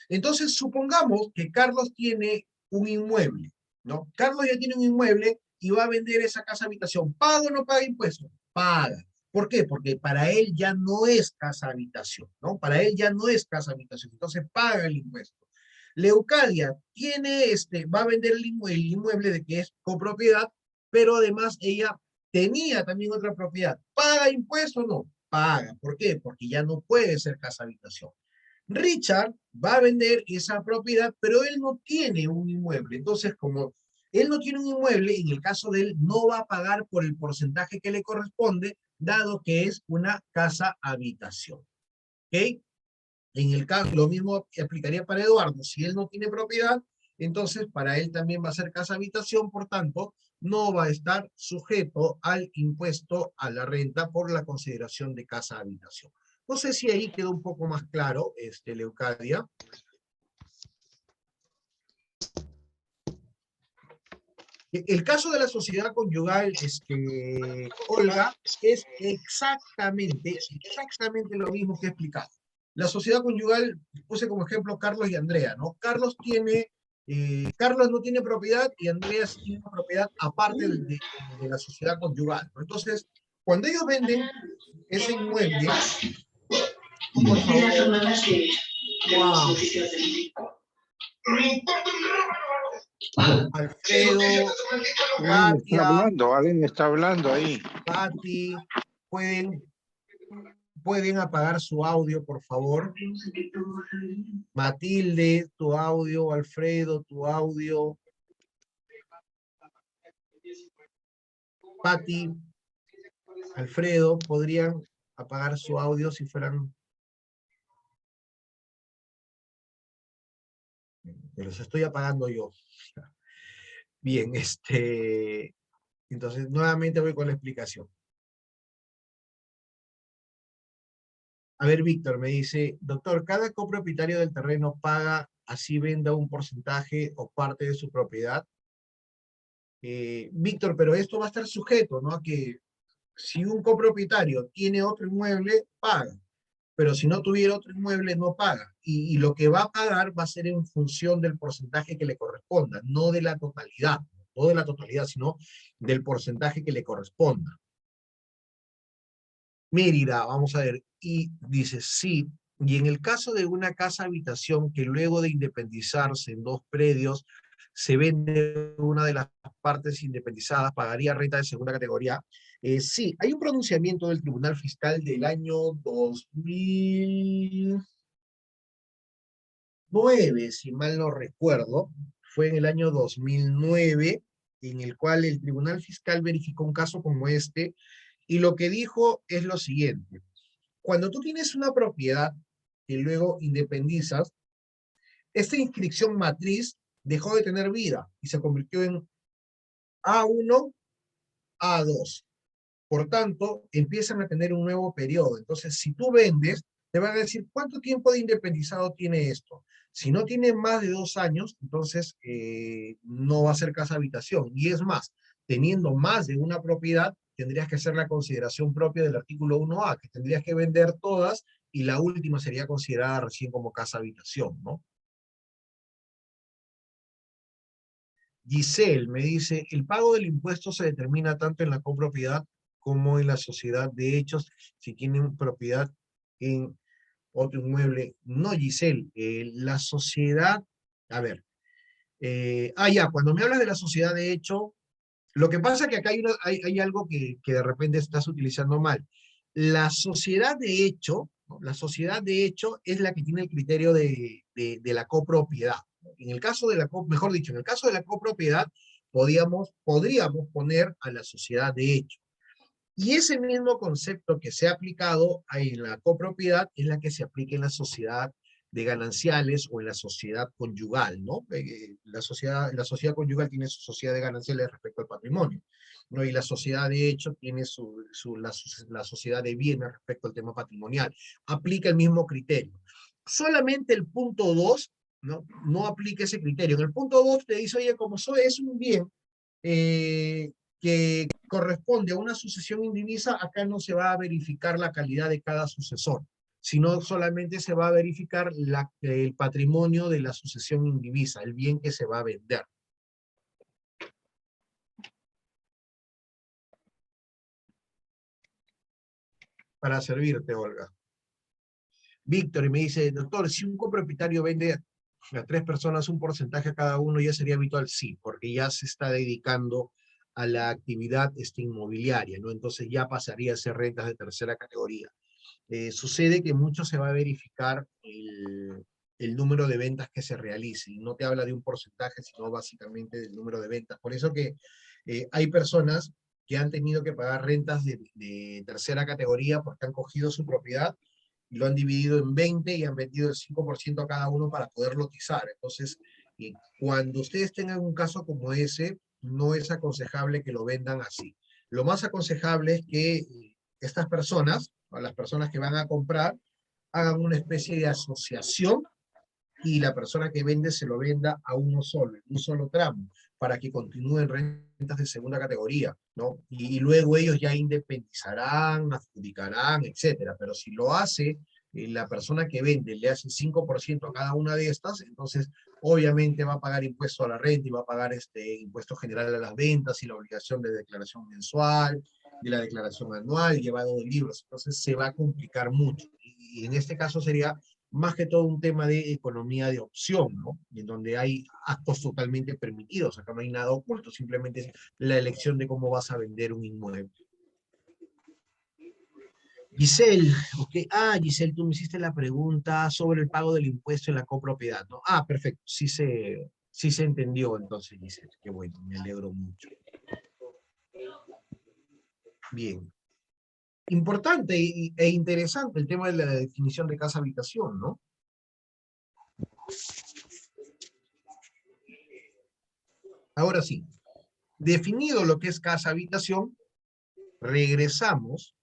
Entonces, supongamos que Carlos tiene un inmueble, ¿no? Carlos ya tiene un inmueble y va a vender esa casa habitación. ¿Paga o no paga impuestos? Paga. ¿Por qué? Porque para él ya no es casa habitación, ¿no? Para él ya no es casa habitación, entonces paga el impuesto. Leucadia va a vender el inmueble de que es copropiedad, pero además ella tenía también otra propiedad. ¿Paga impuestos o no? Paga. ¿Por qué? Porque ya no puede ser casa habitación. Richard va a vender esa propiedad, pero él no tiene un inmueble. Entonces, como él no tiene un inmueble, en el caso de él, no va a pagar por el porcentaje que le corresponde, dado que es una casa habitación. ¿Ok? En el caso, lo mismo aplicaría para Eduardo. Si él no tiene propiedad, entonces para él también va a ser casa habitación, por tanto, no va a estar sujeto al impuesto a la renta por la consideración de casa habitación. No sé si ahí quedó un poco más claro, Leucadia. El caso de la sociedad conyugal, Olga, es exactamente lo mismo que he explicado. La sociedad conyugal, puse como ejemplo Carlos y Andrea, ¿no? Carlos tiene Carlos no tiene propiedad y Andreas tiene una propiedad aparte de la sociedad conyugal, ¿no? Entonces, cuando ellos venden ese inmueble, por favor, wow, Alfredo, Katia, Alguien está hablando ahí. Patti, pueden apagar su audio, por favor. Matilde, tu audio, Alfredo, tu audio. Patti, Alfredo, ¿podrían apagar su audio si fueran? Me los estoy apagando yo. Bien, entonces nuevamente voy con la explicación. A ver, Víctor me dice, doctor, ¿cada copropietario del terreno paga así venda un porcentaje o parte de su propiedad? Víctor, pero esto va a estar sujeto, ¿no? A que si un copropietario tiene otro inmueble, paga. Pero si no tuviera otro inmueble, no paga. Y lo que va a pagar va a ser en función del porcentaje que le corresponda, no de la totalidad, no de la totalidad, sino del porcentaje que le corresponda. Mérida, vamos a ver, y dice, sí, y en el caso de una casa habitación que luego de independizarse en dos predios, se vende una de las partes independizadas, pagaría renta de segunda categoría. Sí, hay un pronunciamiento del Tribunal Fiscal del año 2009, si mal no recuerdo, fue en el año 2009, en el cual el Tribunal Fiscal verificó un caso como este, y lo que dijo es lo siguiente. Cuando tú tienes una propiedad y luego independizas, esta inscripción matriz dejó de tener vida y se convirtió en A1, A2. Por tanto, empiezan a tener un nuevo periodo. Entonces, si tú vendes, te van a decir, ¿cuánto tiempo de independizado tiene esto? Si no tiene más de 2 años, entonces no va a ser casa habitación. Y es más, teniendo más de una propiedad, tendrías que hacer la consideración propia del artículo 1A, que tendrías que vender todas y la última sería considerada recién como casa habitación, ¿no? Giselle me dice, el pago del impuesto se determina tanto en la copropiedad como en la sociedad de hechos, si tienen propiedad en otro inmueble. No, Giselle, la sociedad, a ver, ya, cuando me hablas de la sociedad de hecho, lo que pasa es que acá hay algo que de repente estás utilizando mal. La sociedad de hecho, ¿no? La sociedad de hecho es la que tiene el criterio de la copropiedad. En el caso de mejor dicho, en el caso de la copropiedad, podríamos poner a la sociedad de hecho. Y ese mismo concepto que se ha aplicado en la copropiedad es la que se aplica en la sociedad de gananciales o en la sociedad conyugal, ¿no? La sociedad conyugal tiene su sociedad de gananciales respecto al patrimonio, ¿no? Y la sociedad de hecho tiene la sociedad de bienes respecto al tema patrimonial. Aplica el mismo criterio. Solamente el punto 2, ¿no? No aplica ese criterio. En el punto 2 te dice, oye, como es un bien, que corresponde a una sucesión indivisa, acá no se va a verificar la calidad de cada sucesor, sino solamente se va a verificar el patrimonio de la sucesión indivisa, el bien que se va a vender. Para servirte, Olga. Víctor, y me dice, doctor, si un copropietario vende a 3 personas un porcentaje a cada uno, ¿ya sería habitual? Sí, porque ya se está dedicando a la actividad inmobiliaria, ¿no? Entonces ya pasaría a ser rentas de tercera categoría. Sucede que mucho se va a verificar el número de ventas que se realicen. No te habla de un porcentaje, sino básicamente del número de ventas. Por eso que hay personas que han tenido que pagar rentas de tercera categoría porque han cogido su propiedad y lo han dividido en 20 y han vendido el 5% a cada uno para poder lotizar. Entonces, cuando ustedes tengan un caso como ese, no es aconsejable que lo vendan así. Lo más aconsejable es que estas personas, o las personas que van a comprar, hagan una especie de asociación y la persona que vende se lo venda a uno solo, en un solo tramo, para que continúen rentas de segunda categoría, ¿no? Y luego ellos ya independizarán, adjudicarán, etcétera. Pero si lo hace la persona que vende le hace 5% a cada una de estas, entonces obviamente va a pagar impuesto a la renta y va a pagar impuesto general a las ventas y la obligación de declaración mensual, de la declaración anual, llevado de libros, entonces se va a complicar mucho. Y en este caso sería más que todo un tema de economía de opción, ¿no? En donde hay actos totalmente permitidos, acá no hay nada oculto, simplemente es la elección de cómo vas a vender un inmueble. Giselle, ok. Ah, Giselle, tú me hiciste la pregunta sobre el pago del impuesto en la copropiedad, ¿no? Ah, perfecto, sí se entendió entonces, Giselle. Qué bueno, me alegro mucho. Bien. Importante e interesante el tema de la definición de casa-habitación, ¿no? Ahora sí, definido lo que es casa-habitación, regresamos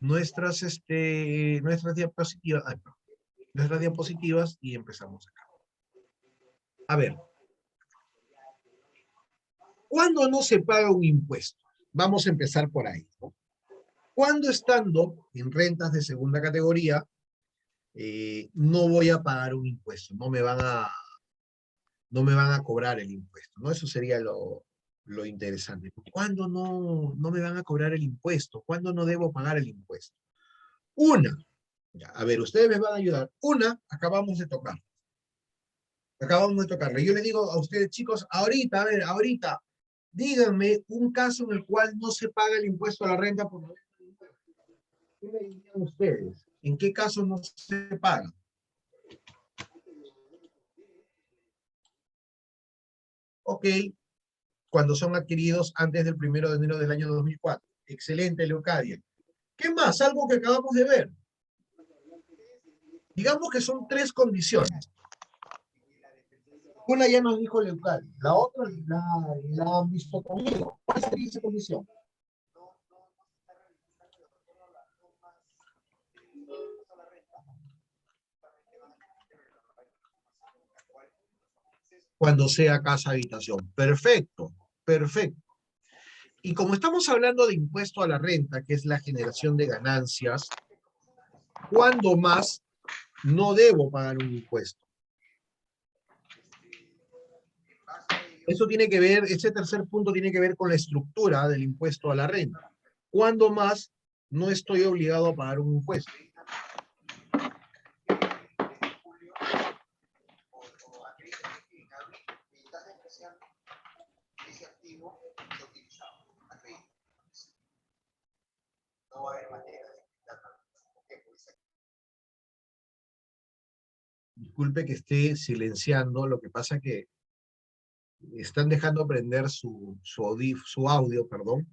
nuestras diapositivas, nuestras diapositivas y empezamos acá. A ver, ¿cuándo no se paga un impuesto? Vamos a empezar por ahí, ¿no? Cuando estando en rentas de segunda categoría, no voy a pagar un impuesto, no me van a cobrar el impuesto, ¿no? Eso sería lo interesante. ¿Cuándo no me van a cobrar el impuesto? ¿Cuándo no debo pagar el impuesto? Una, ya, a ver, ustedes me van a ayudar. Una, acabamos de tocar. Acabamos de tocarle. Yo les digo a ustedes, chicos, ahorita, a ver, ahorita, díganme un caso en el cual no se paga el impuesto a la renta por la venta de inmuebles. ¿Qué me dirían ustedes? ¿En qué caso no se paga? Ok, cuando son adquiridos antes del 1 de enero del año 2004. Excelente, Leocadia. ¿Qué más? Algo que acabamos de ver. Digamos que son tres condiciones. Una ya nos dijo Leocadia, la otra la han visto conmigo. ¿Cuál sería esa condición? Cuando sea casa habitación. Perfecto, perfecto. Y como estamos hablando de impuesto a la renta, que es la generación de ganancias, ¿cuándo más no debo pagar un impuesto? Eso tiene que ver, ese tercer punto tiene que ver con la estructura del impuesto a la renta. ¿Cuándo más no estoy obligado a pagar un impuesto? Disculpe que esté silenciando, lo que pasa que están dejando prender su audio, perdón,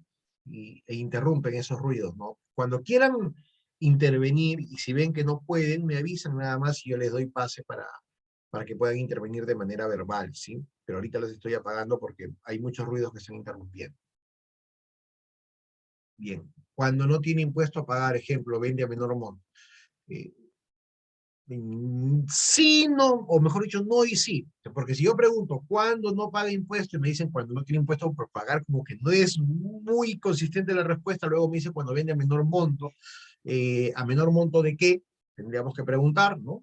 e interrumpen esos ruidos, ¿no? Cuando quieran intervenir y si ven que no pueden, me avisan nada más y yo les doy pase para que puedan intervenir de manera verbal, ¿sí? Pero ahorita los estoy apagando porque hay muchos ruidos que están interrumpiendo. Bien, cuando no tiene impuesto a pagar, ejemplo, vende a menor monto. Sí, no, o mejor dicho, no y sí. Porque si yo pregunto, ¿cuándo no paga impuesto? Y me dicen, cuando no tiene impuesto por pagar, como que no es muy consistente la respuesta. Luego me dice, cuando vende ¿a menor monto de qué? Tendríamos que preguntar, ¿no?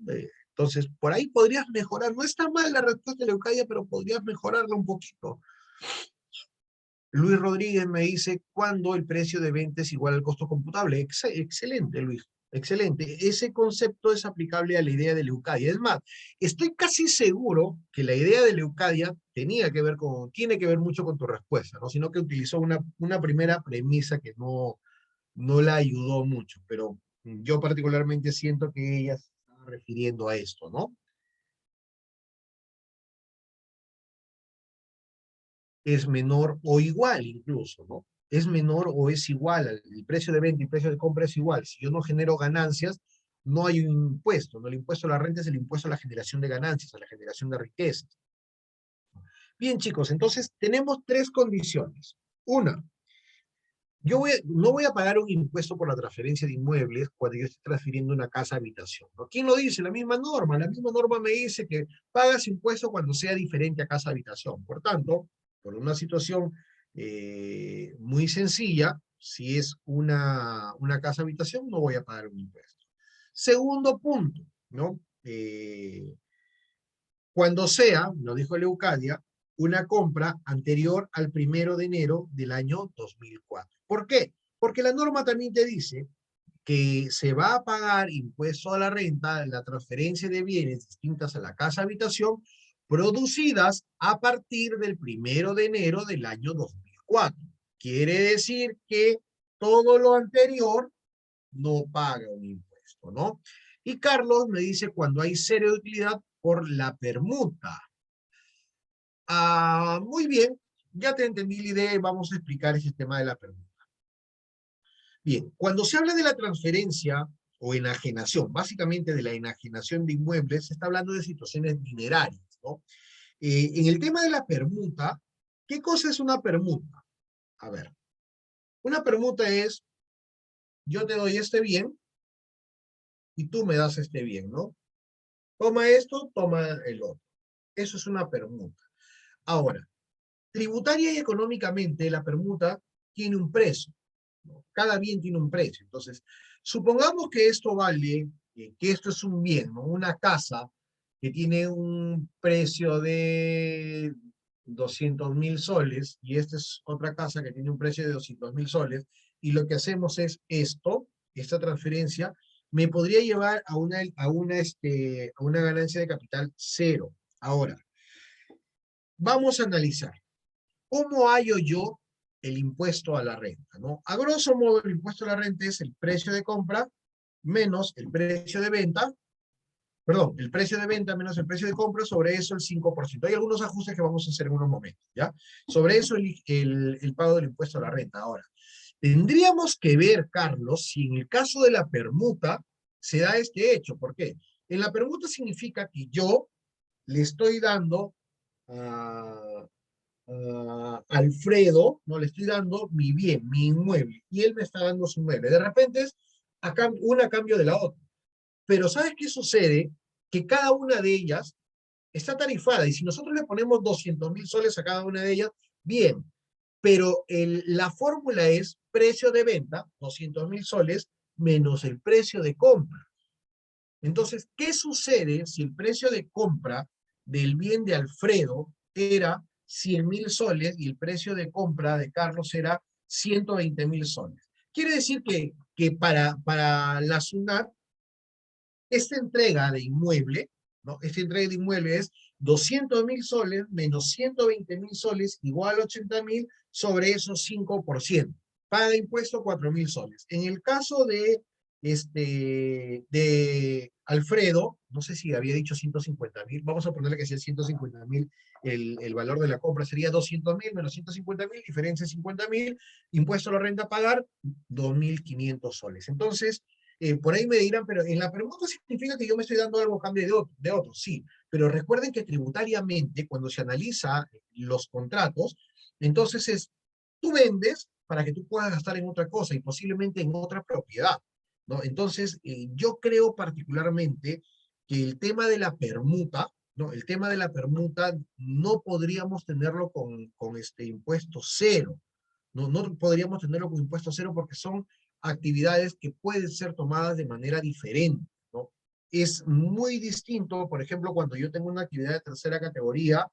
Entonces, por ahí podrías mejorar. No está mal la respuesta de Leucadia, pero podrías mejorarla un poquito. Luis Rodríguez me dice, ¿cuándo el precio de venta es igual al costo computable? Excelente, Luis. Excelente. Ese concepto es aplicable a la idea de Leucadia. Es más, estoy casi seguro que la idea de Leucadia tiene que ver mucho con tu respuesta, ¿no? Sino que utilizó una primera premisa que no la ayudó mucho, pero yo particularmente siento que ella se estaba refiriendo a esto, ¿no? Es menor o igual incluso, ¿no? Es menor o es igual, el precio de venta y el precio de compra es igual. Si yo no genero ganancias, no hay un impuesto, ¿no? El impuesto a la renta es el impuesto a la generación de ganancias, a la generación de riquezas. Bien, chicos, entonces tenemos tres condiciones. Una, no voy a pagar un impuesto por la transferencia de inmuebles cuando yo estoy transfiriendo una casa a habitación, ¿no? ¿Quién lo dice? La misma norma. La misma norma me dice que pagas impuesto cuando sea diferente a casa a habitación. Por tanto, por una situación muy sencilla, si es una casa habitación, no voy a pagar un impuesto. Segundo punto, ¿no? Cuando sea, lo dijo Leucadia, una compra anterior al 1 de enero del año 2004. ¿Por qué? Porque la norma también te dice que se va a pagar impuesto a la renta en la transferencia de bienes distintas a la casa habitación producidas a partir del 1 de enero del año 2004. Quiere decir que todo lo anterior no paga un impuesto, ¿no? Y Carlos me dice cuando hay cero de utilidad por la permuta. Muy bien, ya te entendí la idea y vamos a explicar ese tema de la permuta. Bien, cuando se habla de la transferencia o enajenación, básicamente de la enajenación de inmuebles, se está hablando de situaciones dinerarias, ¿no? En el tema de la permuta, ¿qué cosa es una permuta? A ver, una permuta es, yo te doy este bien y tú me das este bien, ¿no? Toma esto, toma el otro. Eso es una permuta. Ahora, tributaria y económicamente, la permuta tiene un precio, ¿no? Cada bien tiene un precio. Entonces, supongamos que esto vale, que esto es un bien, ¿no? Una casa que tiene un precio de 200.000 soles, y esta es otra casa que tiene un precio de 200.000 soles, y lo que hacemos es esta transferencia, me podría llevar a una ganancia de capital cero. Ahora, vamos a analizar. ¿Cómo hallo yo el impuesto a la renta, ¿no? A grosso modo, el impuesto a la renta es el precio de compra menos el precio de venta, perdón, el precio de venta menos el precio de compra, sobre eso el 5%. Hay algunos ajustes que vamos a hacer en unos momentos, ¿ya? Sobre eso el pago del impuesto a la renta. Ahora, tendríamos que ver, Carlos, si en el caso de la permuta se da este hecho. ¿Por qué? En la permuta significa que yo le estoy dando a Alfredo, no le estoy dando mi bien, mi inmueble, y él me está dando su inmueble. De repente es una a cambio de la otra. Pero ¿sabes qué sucede? Que cada una de ellas está tarifada, y si nosotros le ponemos 200.000 soles a cada una de ellas, bien, pero la fórmula es precio de venta, 200.000 soles, menos el precio de compra. Entonces, ¿qué sucede si el precio de compra del bien de Alfredo era 100.000 soles y el precio de compra de Carlos era 120.000 soles? Quiere decir que para la SUNAT, esta entrega de inmueble, ¿no? Esta entrega de inmueble es 200.000 soles menos 120.000 soles igual a 80.000 sobre esos 5%. Paga impuesto 4.000 soles. En el caso de Alfredo, no sé si había dicho 150.000, vamos a ponerle que sea 150.000 el valor de la compra, sería 200.000 menos 150.000, diferencia 50.000, impuesto a la renta a pagar, 2.500 soles. Entonces, por ahí me dirán, pero en la permuta significa que yo me estoy dando algo a cambio de otro, sí, pero recuerden que tributariamente, cuando se analiza los contratos, entonces tú vendes para que tú puedas gastar en otra cosa y posiblemente en otra propiedad, ¿no? Entonces, yo creo particularmente que el tema de la permuta, ¿no? El tema de la permuta no podríamos tenerlo con este impuesto cero, no podríamos tenerlo con impuesto cero porque son actividades que pueden ser tomadas de manera diferente, ¿no? Es muy distinto, por ejemplo, cuando yo tengo una actividad de tercera categoría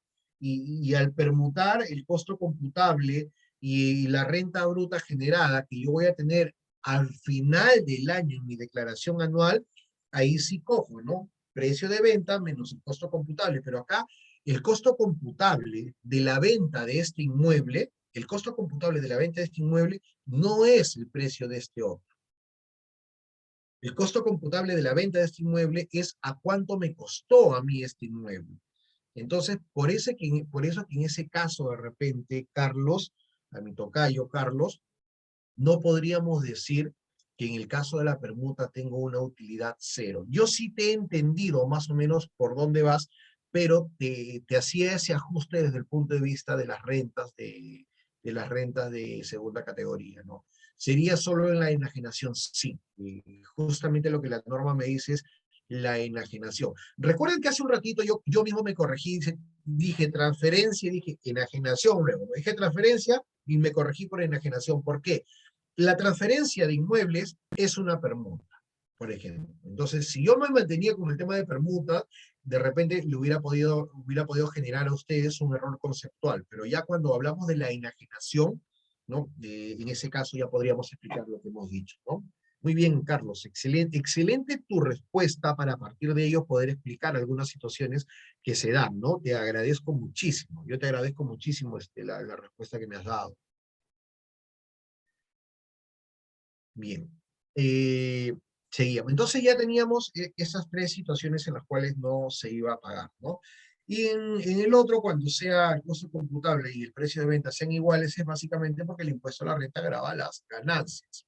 y al permutar el costo computable y la renta bruta generada que yo voy a tener al final del año en mi declaración anual, ahí sí cojo, ¿no? Precio de venta menos el costo computable, pero acá el costo computable de la venta de este inmueble, el costo computable de la venta de este inmueble no es el precio de este otro. El costo computable de la venta de este inmueble es a cuánto me costó a mí este inmueble. Entonces, por eso que en ese caso, de repente, Carlos, a mi tocayo Carlos, no podríamos decir que en el caso de la permuta tengo una utilidad cero. Yo sí te he entendido más o menos por dónde vas, pero te hacía ese ajuste desde el punto de vista de las rentas de segunda categoría, ¿no? ¿Sería solo en la enajenación? Sí. Justamente lo que la norma me dice es la enajenación. Recuerden que hace un ratito yo mismo me corregí, dije transferencia y dije enajenación luego. Dije transferencia y me corregí por enajenación. ¿Por qué? La transferencia de inmuebles es una permuta. por ejemplo. Entonces, si yo me mantenía con el tema de permuta, de repente le hubiera podido generar a ustedes un error conceptual, pero ya cuando hablamos de la enajenación, ¿no? En ese caso ya podríamos explicar lo que hemos dicho, ¿no? Muy bien, Carlos, excelente, excelente tu respuesta para a partir de ello poder explicar algunas situaciones que se dan, ¿no? Te agradezco muchísimo, yo te agradezco muchísimo la respuesta que me has dado. Bien. Seguíamos. Entonces ya teníamos esas tres situaciones en las cuales no se iba a pagar, ¿no? Y en el otro, cuando sea el costo computable y el precio de venta sean iguales, es básicamente porque el impuesto a la renta grava las ganancias.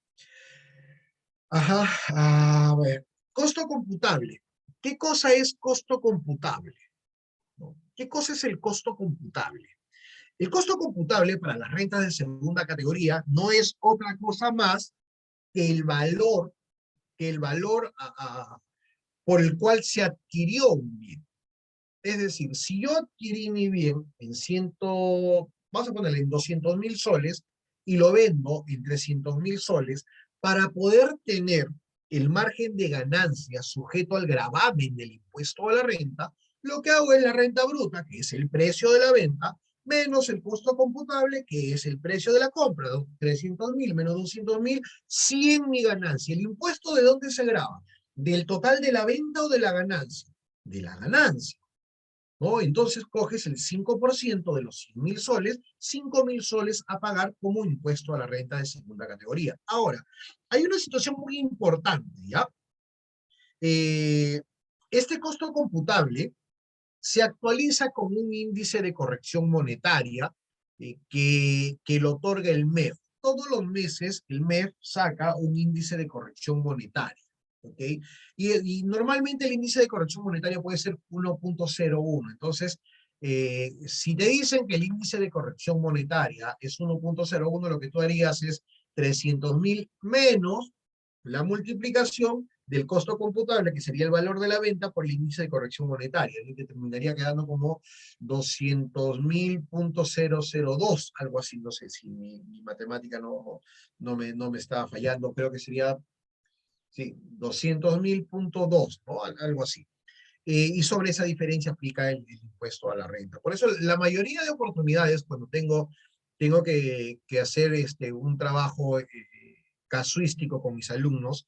Ajá, a ver. Costo computable. ¿Qué cosa es costo computable? ¿No? ¿Qué cosa es el costo computable? El costo computable para las rentas de segunda categoría no es otra cosa más que el valor por el cual se adquirió un bien. Es decir, si yo adquirí mi bien en vamos a ponerle en 200.000 soles y lo vendo en 300.000 soles, para poder tener el margen de ganancia sujeto al gravamen del impuesto a la renta, lo que hago es la renta bruta, que es el precio de la venta, menos el costo computable, que es el precio de la compra, 300.000 menos 200.000, 100 mi ganancia. ¿El impuesto de dónde se grava? ¿Del total de la venta o de la ganancia? De la ganancia, ¿no? Entonces coges el 5% de los 100.000 soles, 5.000 soles a pagar como impuesto a la renta de segunda categoría. Ahora, hay una situación muy importante, ¿ya? Este costo computable se actualiza con un índice de corrección monetaria que lo otorga el MEF. Todos los meses el MEF saca un índice de corrección monetaria. ¿Ok? Y normalmente el índice de corrección monetaria puede ser 1.01. Entonces, si te dicen que el índice de corrección monetaria es 1.01, lo que tú harías es 300.000 menos la multiplicación del costo computable, que sería el valor de la venta, por el índice de corrección monetaria, y que terminaría quedando como 200.000.002, algo así, no sé si mi matemática no me estaba fallando, creo que sería, sí, 200.000.2, ¿no? Algo así. Y sobre esa diferencia aplica el impuesto a la renta. Por eso la mayoría de oportunidades, cuando tengo que hacer un trabajo casuístico con mis alumnos,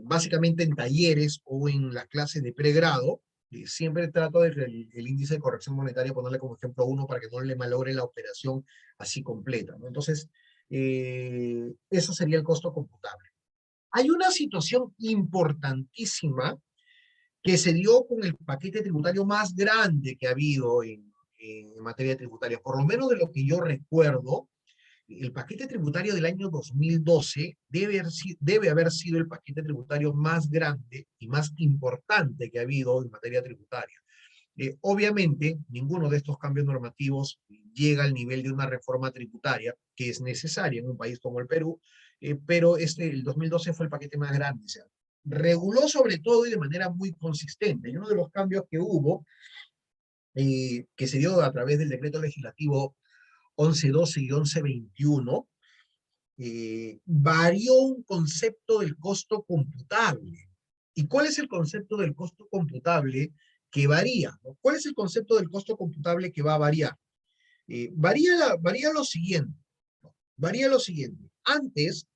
básicamente en talleres o en las clases de pregrado, siempre trato de el índice de corrección monetaria ponerle como ejemplo 1 para que no le malogre la operación así completa, ¿no? Entonces, eso sería el costo computable. Hay una situación importantísima que se dio con el paquete tributario más grande que ha habido en materia tributaria. Por lo menos de lo que yo recuerdo, el paquete tributario del año 2012 debe haber sido el paquete tributario más grande y más importante que ha habido en materia tributaria. Obviamente, ninguno de estos cambios normativos llega al nivel de una reforma tributaria que es necesaria en un país como el Perú, pero el 2012 fue el paquete más grande. O sea, reguló sobre todo y de manera muy consistente. Y uno de los cambios que hubo, que se dio a través del decreto legislativo 1112 y 1121, varió un concepto del costo computable. ¿Y cuál es el concepto del costo computable que varía? ¿No? ¿Cuál es el concepto del costo computable que va a variar? Varía lo siguiente. ¿No? Varía lo siguiente. Antes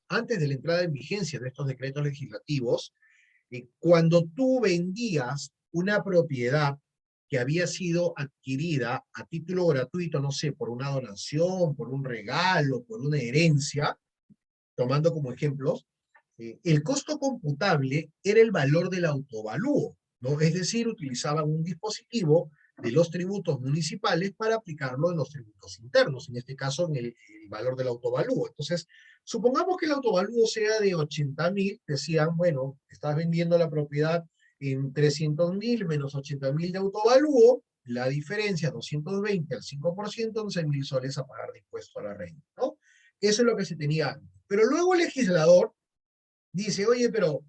de la entrada en vigencia de estos decretos legislativos, cuando tú vendías una propiedad que había sido adquirida a título gratuito, no sé, por una donación, por un regalo, por una herencia, tomando como ejemplos, el costo computable era el valor del autovalúo, ¿no? Es decir, utilizaban un dispositivo de los tributos municipales para aplicarlo en los tributos internos, en este caso en el valor del autovalúo. Entonces, supongamos que el autovalúo sea de 80.000, decían, bueno, estás vendiendo la propiedad en 300.000 menos 80.000 de autovalúo, la diferencia, 220 al 5%, 11.000 soles a pagar de impuesto a la renta, ¿no? Eso es lo que se tenía antes. Pero luego el legislador dice, oye, pero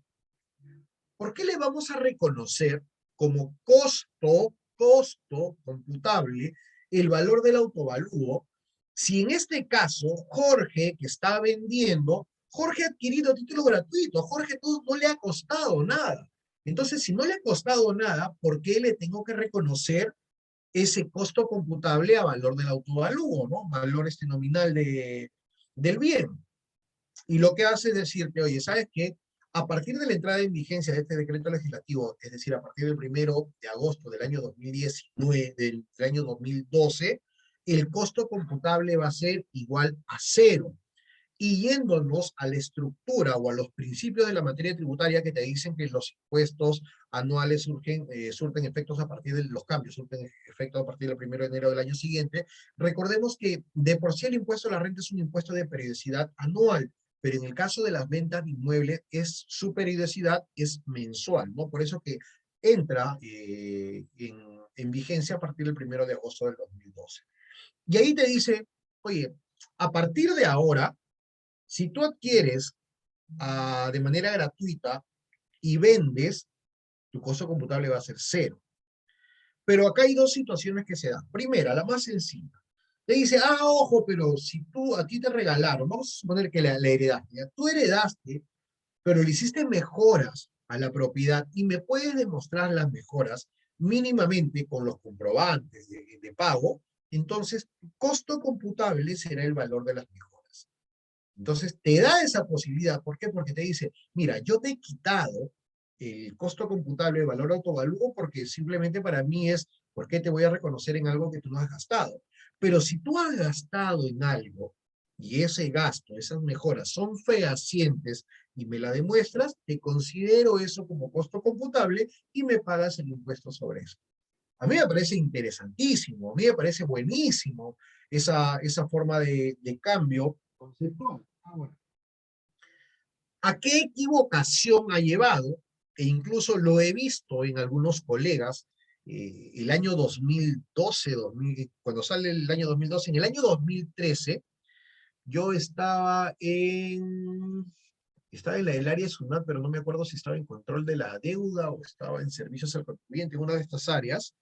¿por qué le vamos a reconocer como costo computable el valor del autovalúo si en este caso Jorge, que está vendiendo, Jorge ha adquirido título gratuito, a Jorge no le ha costado nada. Entonces, si no le ha costado nada, ¿por qué le tengo que reconocer ese costo computable a valor del autovalúo, ¿no? Valor nominal del bien? Y lo que hace es decirte, oye, ¿sabes qué? A partir de la entrada en vigencia de este decreto legislativo, es decir, a partir del 1 de agosto del año 2019, del año 2012, el costo computable va a ser igual a cero. Y yéndonos a la estructura o a los principios de la materia tributaria que te dicen que los impuestos anuales surten efectos a partir de los cambios, surten efectos a partir del 1 de enero del año siguiente, recordemos que de por sí el impuesto a la renta es un impuesto de periodicidad anual, pero en el caso de las ventas de inmuebles, su periodicidad es mensual, ¿no? Por eso que entra en vigencia a partir del 1 de agosto del 2012. Y ahí te dice, oye, a partir de ahora, si tú adquieres de manera gratuita y vendes, tu costo computable va a ser cero. Pero acá hay dos situaciones que se dan. Primera, la más sencilla. Te dice, ojo, pero si a ti te regalaron, vamos a suponer que la heredaste, ¿ya? Tú heredaste, pero le hiciste mejoras a la propiedad y me puedes demostrar las mejoras mínimamente con los comprobantes de pago, entonces tu costo computable será el valor de las mejoras. Entonces, te da esa posibilidad. ¿Por qué? Porque te dice, mira, yo te he quitado el costo computable, el valor autovalúo, porque simplemente para mí es, ¿por qué te voy a reconocer en algo que tú no has gastado? Pero si tú has gastado en algo y ese gasto, esas mejoras son fehacientes y me la demuestras, te considero eso como costo computable y me pagas el impuesto sobre eso. A mí me parece interesantísimo, a mí me parece buenísimo esa forma de cambio conceptual. Bueno. ¿A qué equivocación ha llevado? E incluso lo he visto en algunos colegas, el año 2012, cuando sale el año 2012, en el año 2013, yo estaba en el área de SUNAT, pero no me acuerdo si estaba en control de la deuda o estaba en servicios al contribuyente, en una de estas áreas,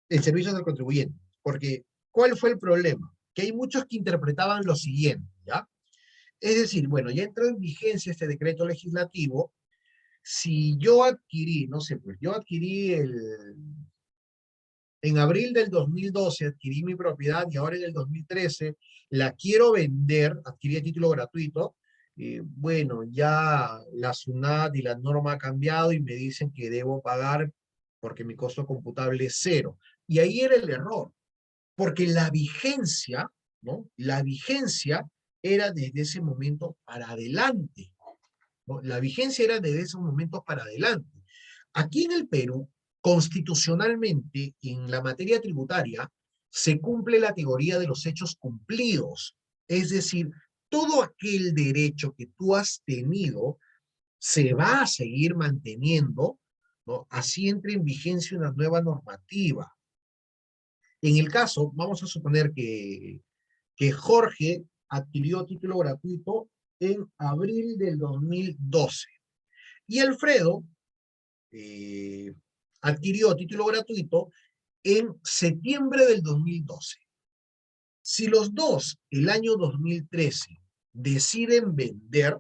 en servicios al contribuyente. Porque, ¿cuál fue el problema? Que hay muchos que interpretaban lo siguiente, ¿ya? Es decir, bueno, ya entró en vigencia este decreto legislativo. Si yo adquirí, no sé, pues yo adquirí en abril del 2012, adquirí mi propiedad y ahora en el 2013 la quiero vender, adquirí a título gratuito, bueno, ya la SUNAT y la norma ha cambiado y me dicen que debo pagar porque mi costo computable es cero. Y ahí era el error, porque la vigencia, ¿no? La vigencia era desde ese momento para adelante, ¿no? La vigencia era desde esos momentos para adelante. Aquí en el Perú, constitucionalmente, en la materia tributaria, se cumple la teoría de los hechos cumplidos. Es decir, todo aquel derecho que tú has tenido se va a seguir manteniendo, ¿no? Así entre en vigencia una nueva normativa. En el caso, vamos a suponer que Jorge adquirió título gratuito en abril del 2012 y Alfredo adquirió título gratuito en septiembre del 2012. Si los dos, el año 2013, deciden vender,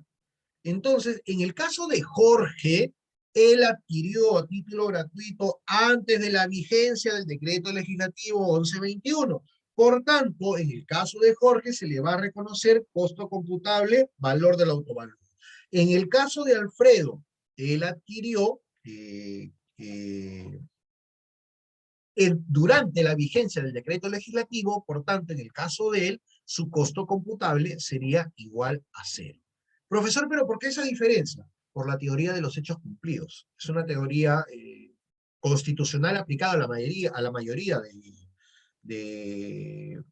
entonces, en el caso de Jorge, él adquirió a título gratuito antes de la vigencia del decreto legislativo 1121. Por tanto, en el caso de Jorge, se le va a reconocer costo computable, valor del autovalor. En el caso de Alfredo, él adquirió durante la vigencia del decreto legislativo, por tanto, en el caso de él, su costo computable sería igual a cero. Profesor, ¿pero por qué esa diferencia? Por la teoría de los hechos cumplidos. Es una teoría constitucional aplicada a la mayoría de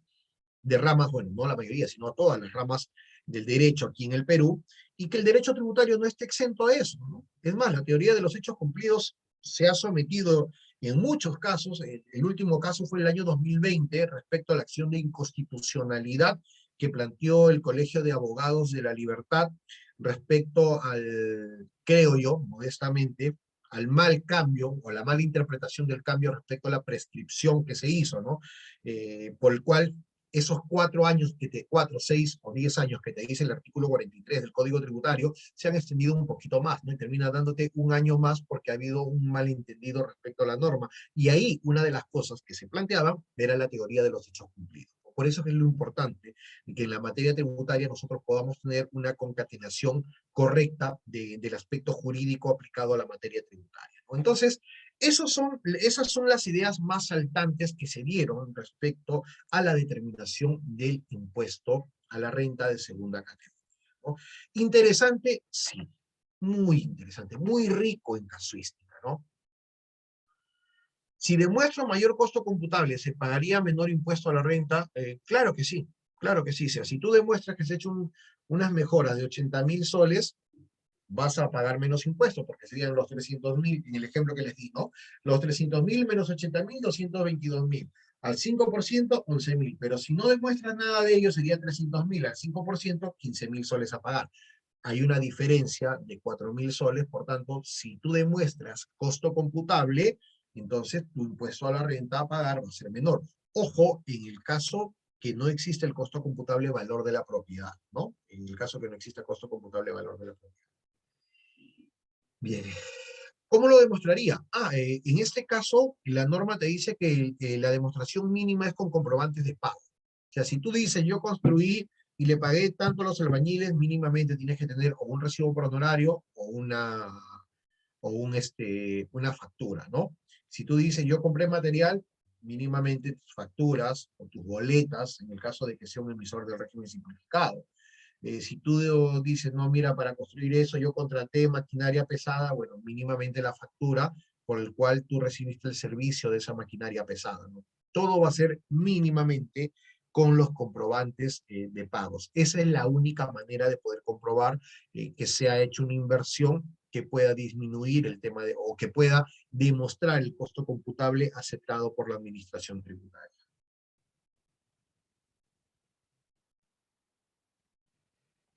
ramas, bueno, no a la mayoría, sino a todas las ramas del derecho aquí en el Perú, y que el derecho tributario no esté exento a eso, ¿no? Es más, la teoría de los hechos cumplidos se ha sometido en muchos casos, el último caso fue el año 2020, respecto a la acción de inconstitucionalidad que planteó el Colegio de Abogados de la Libertad respecto al, creo yo, modestamente, al mal cambio o la mala interpretación del cambio respecto a la prescripción que se hizo, ¿no? Por el cual esos 4 años, 6 o 10 años que te dice el artículo 43 del Código Tributario, se han extendido un poquito más, ¿no? Y termina dándote un año más porque ha habido un malentendido respecto a la norma. Y ahí una de las cosas que se planteaban era la teoría de los hechos cumplidos. Por eso es lo importante que en la materia tributaria nosotros podamos tener una concatenación correcta del aspecto jurídico aplicado a la materia tributaria, ¿no? Entonces, esas son las ideas más saltantes que se dieron respecto a la determinación del impuesto a la renta de segunda categoría, ¿no? Interesante, sí, muy interesante, muy rico en casuística, ¿no? Si demuestro mayor costo computable, ¿se pagaría menor impuesto a la renta? Claro que sí, claro que sí. O sea, si tú demuestras que se ha hecho unas mejoras de 80.000 soles, vas a pagar menos impuestos, porque serían los 300.000, en el ejemplo que les di, ¿no? Los 300.000 menos 80.000, 222.000. Al 5%, 11.000. Pero si no demuestras nada de ello, sería 300.000. Al 5%, 15.000 soles a pagar. Hay una diferencia de 4.000 soles, por tanto, si tú demuestras costo computable, entonces tu impuesto a la renta a pagar va a ser menor. Ojo, en el caso que no existe el costo computable valor de la propiedad, ¿no? En el caso que no exista costo computable valor de la propiedad. Bien. ¿Cómo lo demostraría? En este caso, la norma te dice que la demostración mínima es con comprobantes de pago. O sea, si tú dices, yo construí y le pagué tanto a los albañiles, mínimamente tienes que tener o un recibo por honorario o una factura, ¿no? Si tú dices, yo compré material, mínimamente tus facturas o tus boletas, en el caso de que sea un emisor del régimen simplificado. Si tú dices, no, mira, para construir eso yo contraté maquinaria pesada, bueno, mínimamente la factura por el cual tú recibiste el servicio de esa maquinaria pesada, ¿no? Todo va a ser mínimamente con los comprobantes de pagos. Esa es la única manera de poder comprobar que se ha hecho una inversión que pueda disminuir el tema o que pueda demostrar el costo computable aceptado por la administración tributaria.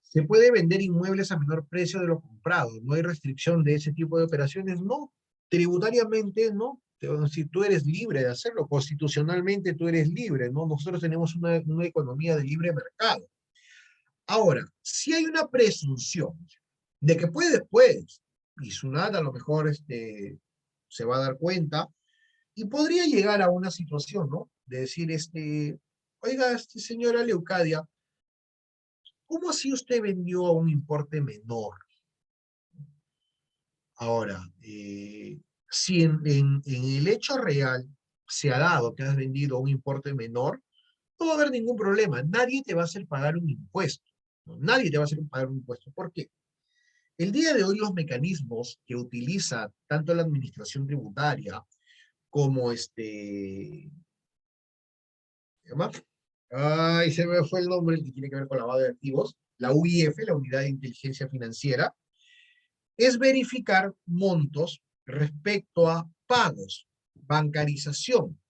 ¿Se puede vender inmuebles a menor precio de lo comprado? ¿No hay restricción de ese tipo de operaciones? No, tributariamente no. Si tú eres libre de hacerlo, constitucionalmente tú eres libre, ¿no? Nosotros tenemos una economía de libre mercado. Ahora, si hay una presunción de que puedes, y Sunat a lo mejor se va a dar cuenta, y podría llegar a una situación, ¿no? De decir, oiga, señora Leucadia, ¿cómo así usted vendió a un importe menor? Ahora, si en el hecho real se ha dado que has vendido a un importe menor, no va a haber ningún problema. Nadie te va a hacer pagar un impuesto, ¿no? Nadie te va a hacer pagar un impuesto. ¿Por qué? El día de hoy los mecanismos que utiliza tanto la administración tributaria como ¿se llama? Ay, se me fue el nombre, el que tiene que ver con lavado de activos, la UIF, la Unidad de Inteligencia Financiera, es verificar montos respecto a pagos, bancarización.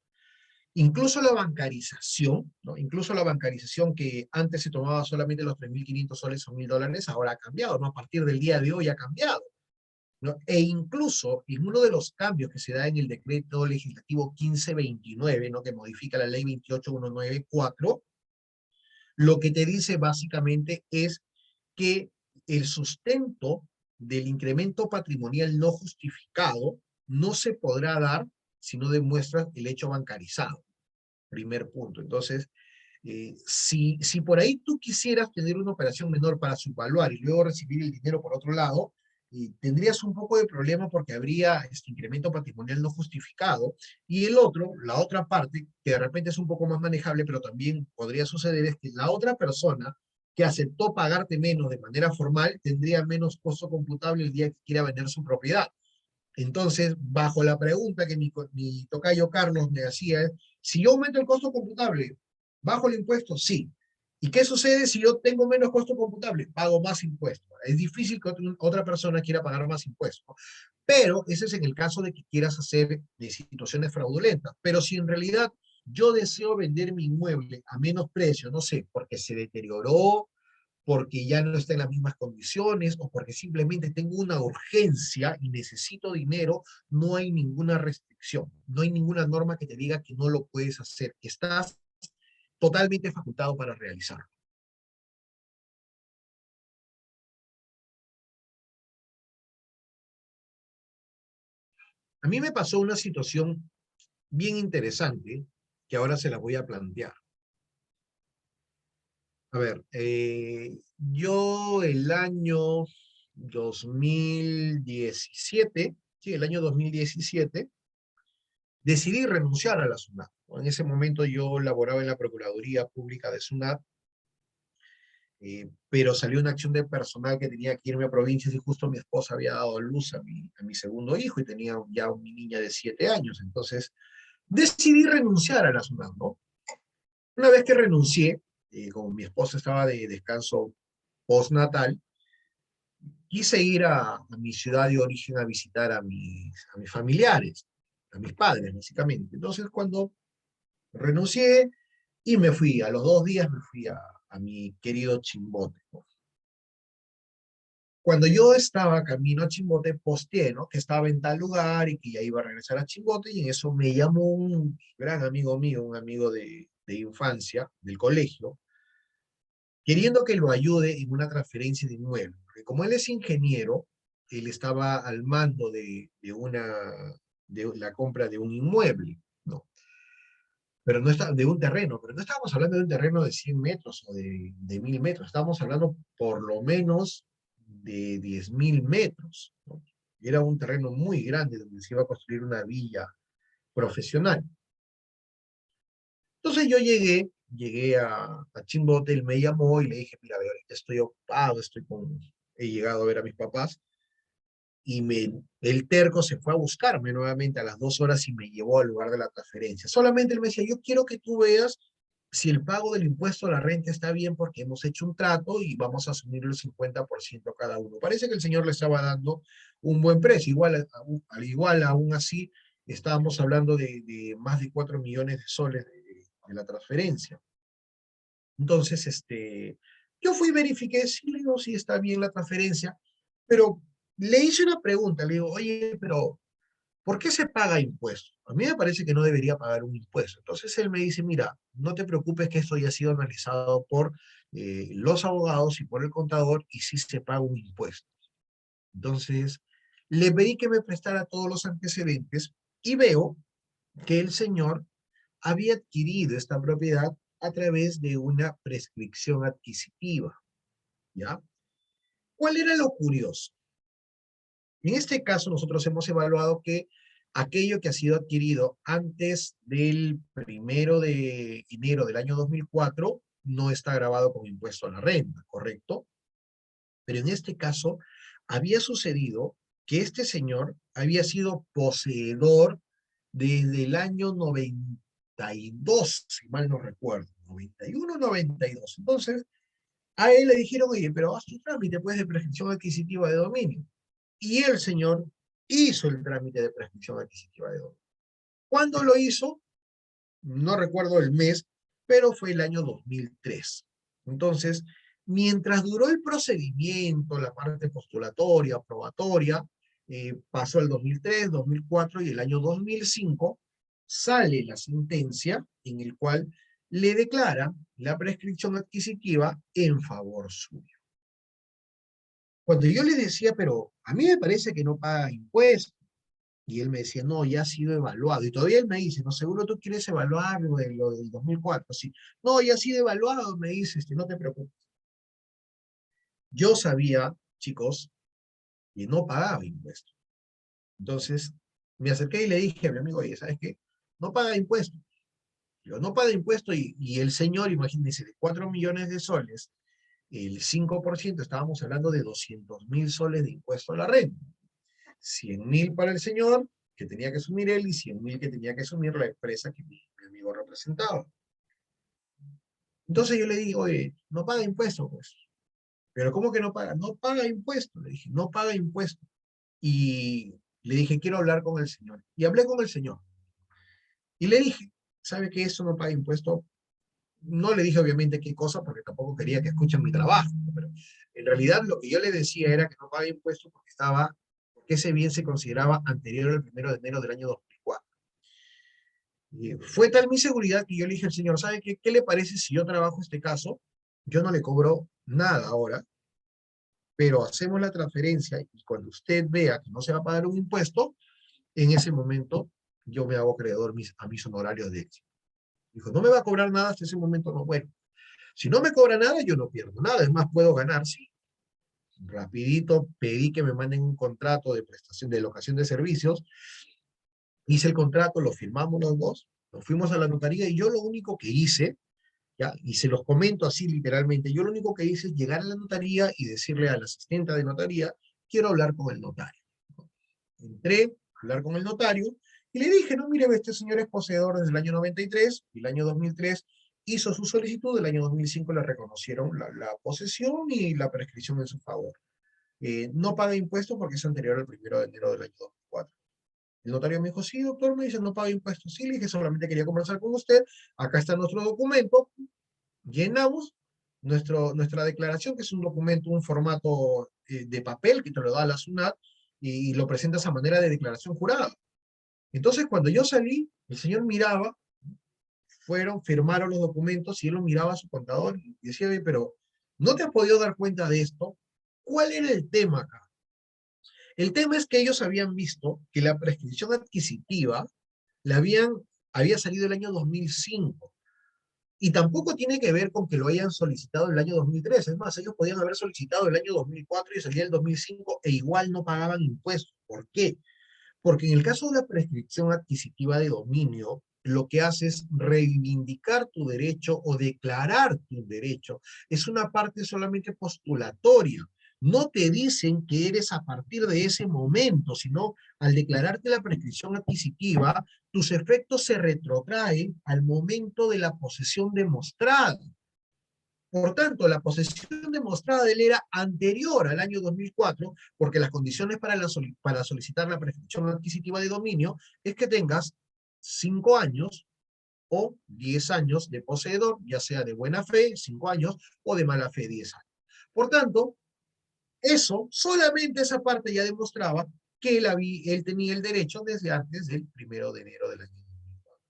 Incluso la bancarización, ¿no? Incluso la bancarización que antes se tomaba solamente los 3.500 soles o $1.000, ahora ha cambiado, ¿no? A partir del día de hoy ha cambiado, ¿no? E incluso en uno de los cambios que se da en el decreto legislativo 1529, ¿no? Que modifica la ley 28194, lo que te dice básicamente es que el sustento del incremento patrimonial no justificado no se podrá dar si no demuestras el hecho bancarizado. Primer punto. Entonces, si por ahí tú quisieras tener una operación menor para subvaluar y luego recibir el dinero por otro lado, tendrías un poco de problema porque habría este incremento patrimonial no justificado. Y el otro, la otra parte, que de repente es un poco más manejable, pero también podría suceder, es que la otra persona que aceptó pagarte menos de manera formal tendría menos costo computable el día que quiera vender su propiedad. Entonces, bajo la pregunta que mi tocayo Carlos me hacía es, si yo aumento el costo computable, ¿bajo el impuesto? Sí. ¿Y qué sucede si yo tengo menos costo computable? Pago más impuestos. Es difícil que otra persona quiera pagar más impuestos, ¿no? Pero ese es en el caso de que quieras hacer de situaciones fraudulentas. Pero si en realidad yo deseo vender mi inmueble a menos precio, no sé, porque se deterioró, porque ya no está en las mismas condiciones o porque simplemente tengo una urgencia y necesito dinero, no hay ninguna restricción, no hay ninguna norma que te diga que no lo puedes hacer. Estás totalmente facultado para realizarlo. A mí me pasó una situación bien interesante que ahora se la voy a plantear. A ver, yo el año 2017, sí, el año 2017, decidí renunciar a la SUNAT. En ese momento yo laboraba en la Procuraduría Pública de SUNAT, pero salió una acción de personal que tenía que irme a provincias y justo mi esposa había dado a luz a mi segundo hijo y tenía ya una niña de 7 años. Entonces decidí renunciar a la SUNAT, ¿no? Una vez que renuncié, como mi esposa estaba de descanso postnatal, quise ir a mi ciudad de origen a visitar a mis familiares, a mis padres, básicamente. Entonces, cuando renuncié y me fui, a los 2 días me fui a mi querido Chimbote, ¿no? Cuando yo estaba camino a Chimbote, posteé, ¿no? Que estaba en tal lugar y que ya iba a regresar a Chimbote, y en eso me llamó un gran amigo mío, un amigo de infancia, del colegio, queriendo que lo ayude en una transferencia de inmueble. Porque como él es ingeniero, él estaba al mando de la compra de un inmueble, ¿no? Pero no está, de un terreno, pero no estábamos hablando de un terreno de 100 metros o de 1000 metros, estábamos hablando por lo menos de 10.000 metros, ¿no? Era un terreno muy grande donde se iba a construir una villa profesional. Entonces yo llegué a Chimbote, él me llamó y le dije, mira, ve, ahorita estoy ocupado, he llegado a ver a mis papás, y el terco se fue a buscarme nuevamente a las 2 horas y me llevó al lugar de la transferencia. Solamente él me decía, yo quiero que tú veas si el pago del impuesto a la renta está bien porque hemos hecho un trato y vamos a asumir el 50% cada uno. Parece que el señor le estaba dando un buen precio. Al igual, aún así, estábamos hablando de más de 4 millones de soles de la transferencia. Entonces, yo fui y verifiqué, sí, le digo, sí está bien la transferencia, pero le hice una pregunta, le digo, oye, pero ¿por qué se paga impuesto? A mí me parece que no debería pagar un impuesto. Entonces él me dice, mira, no te preocupes que esto ya ha sido analizado por los abogados y por el contador y sí se paga un impuesto. Entonces, le pedí que me prestara todos los antecedentes y veo que el señor había adquirido esta propiedad a través de una prescripción adquisitiva, ¿ya? ¿Cuál era lo curioso? En este caso, nosotros hemos evaluado que aquello que ha sido adquirido antes del 1 de enero del año 2004 no está grabado como impuesto a la renta, ¿correcto? Pero en este caso, había sucedido que este señor había sido poseedor desde el año 92, si mal no recuerdo, 91, 92. Entonces, a él le dijeron, oye, pero haz tu trámite, pues, de prescripción adquisitiva de dominio. Y el señor hizo el trámite de prescripción adquisitiva de dominio. ¿Cuándo lo hizo? No recuerdo el mes, pero fue el año 2003. Entonces, mientras duró el procedimiento, la parte postulatoria, probatoria, pasó el 2003, 2004 y el año 2005, sale la sentencia en el cual le declara la prescripción adquisitiva en favor suyo. Cuando yo le decía, pero a mí me parece que no paga impuestos, y él me decía, no, ya ha sido evaluado. Y todavía él me dice, no, seguro tú quieres evaluar lo del 2004. Sí, no, ya ha sido evaluado, me dice, no te preocupes. Yo sabía, chicos, que no pagaba impuestos. Entonces, me acerqué y le dije a mi amigo, oye, ¿sabes qué? No paga impuestos. Yo no paga impuestos y el señor, imagínense, de 4 millones de soles, el 5%, estábamos hablando de 200.000 soles de impuesto a la renta. 100.000 para el señor, que tenía que asumir él, y 100.000 que tenía que asumir la empresa que mi amigo representaba. Entonces yo le digo, oye, no paga impuestos, pues. Pero ¿cómo que no paga? No paga impuestos, le dije, no paga impuestos. Y le dije, quiero hablar con el señor. Y hablé con el señor. Y le dije, ¿sabe que eso no paga impuestos? No le dije obviamente qué cosa, porque tampoco quería que escuchen mi trabajo, ¿no? Pero en realidad lo que yo le decía era que no paga impuestos porque ese bien se consideraba anterior al 1 de enero del año 2004. Fue tal mi seguridad que yo le dije al señor, ¿sabe qué? ¿Qué le parece si yo trabajo este caso? Yo no le cobro nada ahora, pero hacemos la transferencia y cuando usted vea que no se va a pagar un impuesto, en ese momento yo me hago acreedor a mis honorarios de éxito. Dijo, no me va a cobrar nada hasta ese momento, no. Bueno, si no me cobra nada, yo no pierdo nada, es más, puedo ganar, sí. Rapidito pedí que me manden un contrato de prestación de locación de servicios, hice el contrato, lo firmamos los dos, nos fuimos a la notaría y yo lo único que hice, ¿ya? Y se los comento así literalmente, yo lo único que hice es llegar a la notaría y decirle a la asistente de notaría, quiero hablar con el notario. Entré a hablar con el notario y le dije, no, mire, este señor es poseedor desde el año 93 y el año 2003 hizo su solicitud, el año 2005 le reconocieron la posesión y la prescripción en su favor. No paga impuestos porque es anterior al 1 de enero del año 2004. El notario me dijo, sí, doctor, me dice, no paga impuestos. Sí, le dije, solamente quería conversar con usted. Acá está nuestro documento. Llenamos nuestra declaración, que es un documento, un formato de papel que te lo da la SUNAT y lo presentas a manera de declaración jurada. Entonces, cuando yo salí, el señor miraba, firmaron los documentos y él lo miraba a su contador y decía, oye, pero ¿no te has podido dar cuenta de esto? ¿Cuál era el tema acá? El tema es que ellos habían visto que la prescripción adquisitiva había salido el año 2005. Y tampoco tiene que ver con que lo hayan solicitado el año 2003. Es más, ellos podían haber solicitado el año 2004 y salía el 2005 e igual no pagaban impuestos. ¿Por qué? Porque en el caso de la prescripción adquisitiva de dominio, lo que hace es reivindicar tu derecho o declarar tu derecho. Es una parte solamente postulatoria. No te dicen que eres a partir de ese momento, sino al declararte la prescripción adquisitiva, tus efectos se retrotraen al momento de la posesión demostrada. Por tanto, la posesión demostrada de él era anterior al año 2004, porque las condiciones para solicitar la prescripción adquisitiva de dominio es que tengas 5 años o 10 años de poseedor, ya sea de buena fe, 5 años, o de mala fe, 10 años. Por tanto, solamente esa parte ya demostraba que él tenía el derecho desde antes del 1 de enero del año 2004.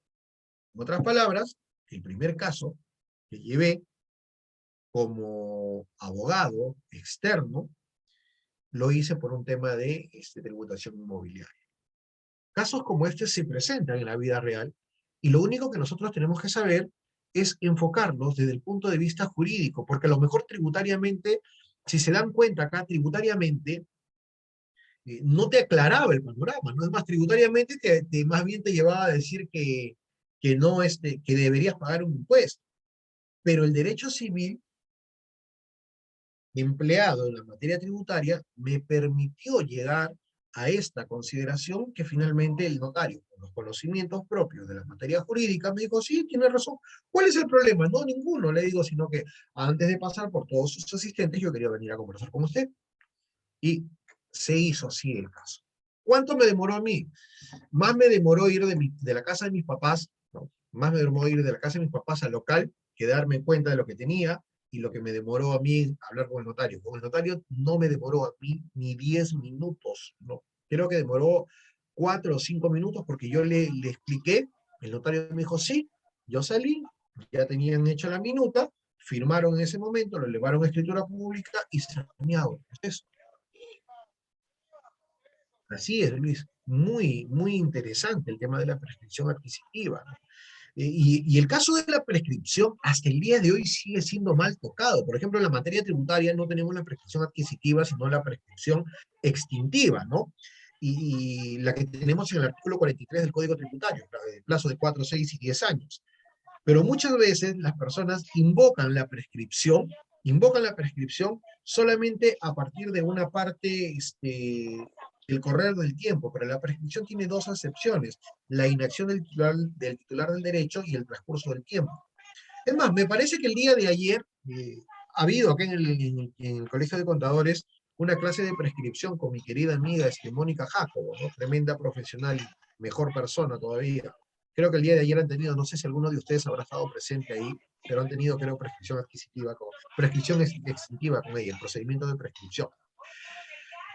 En otras palabras, el primer caso que llevé como abogado externo, lo hice por un tema de tributación inmobiliaria. Casos como este se presentan en la vida real y lo único que nosotros tenemos que saber es enfocarnos desde el punto de vista jurídico, porque a lo mejor tributariamente, si se dan cuenta acá, tributariamente no te aclaraba el panorama, ¿no? Es más, tributariamente más bien te llevaba a decir que no, que deberías pagar un impuesto. Pero el derecho civil empleado en la materia tributaria me permitió llegar a esta consideración que finalmente el notario, con los conocimientos propios de la materia jurídica, me dijo, sí, tiene razón. ¿Cuál es el problema? No, ninguno, le digo, sino que antes de pasar por todos sus asistentes, yo quería venir a conversar con usted. Y se hizo así el caso. ¿Cuánto me demoró a mí? Más me demoró ir de la casa de mis papás, ¿no? Más me demoró ir de la casa de mis papás al local que darme cuenta de lo que tenía y lo que me demoró a mí hablar con el notario. Con el notario no me demoró a mí ni 10 minutos, no. Creo que demoró 4 o 5 minutos porque yo le expliqué, el notario me dijo, sí, yo salí, ya tenían hecho la minuta, firmaron en ese momento, lo elevaron a escritura pública y saneado. Eso. Así es, Luis. Muy, muy interesante el tema de la prescripción adquisitiva, ¿no? Y el caso de la prescripción hasta el día de hoy sigue siendo mal tocado. Por ejemplo, en la materia tributaria no tenemos la prescripción adquisitiva, sino la prescripción extintiva, ¿no? Y la que tenemos en el artículo 43 del Código Tributario, el plazo de 4, 6 y 10 años. Pero muchas veces las personas invocan la prescripción solamente a partir de una parte el correr del tiempo, pero la prescripción tiene dos acepciones, la inacción del titular del derecho y el transcurso del tiempo. Es más, me parece que el día de ayer ha habido acá en el Colegio de Contadores una clase de prescripción con mi querida amiga Mónica Jacobo, ¿no? Tremenda profesional y mejor persona todavía. Creo que el día de ayer han tenido, no sé si alguno de ustedes habrá estado presente ahí, pero han tenido, creo, prescripción extintiva con ella, el procedimiento de prescripción.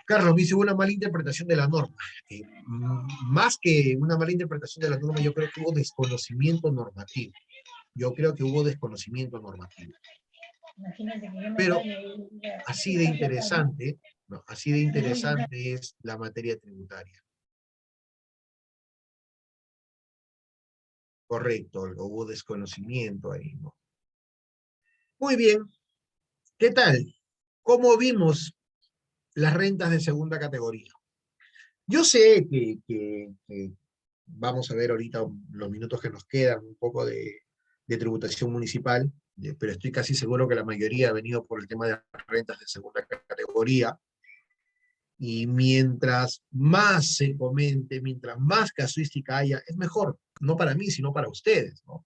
Carlos, me hizo una mala interpretación de la norma. Más que una mala interpretación de la norma, yo creo que hubo desconocimiento normativo. Yo creo que hubo desconocimiento normativo. Imagínate que yo me Pero vaya y así de interesante, ¿no? Así de interesante es la materia tributaria. Correcto, hubo desconocimiento ahí, ¿no? Muy bien, ¿qué tal? ¿Cómo vimos las rentas de segunda categoría? Yo sé que vamos a ver ahorita los minutos que nos quedan, un poco de tributación municipal, pero estoy casi seguro que la mayoría ha venido por el tema de las rentas de segunda categoría. Y mientras más se comente, mientras más casuística haya, es mejor, no para mí, sino para ustedes, ¿no?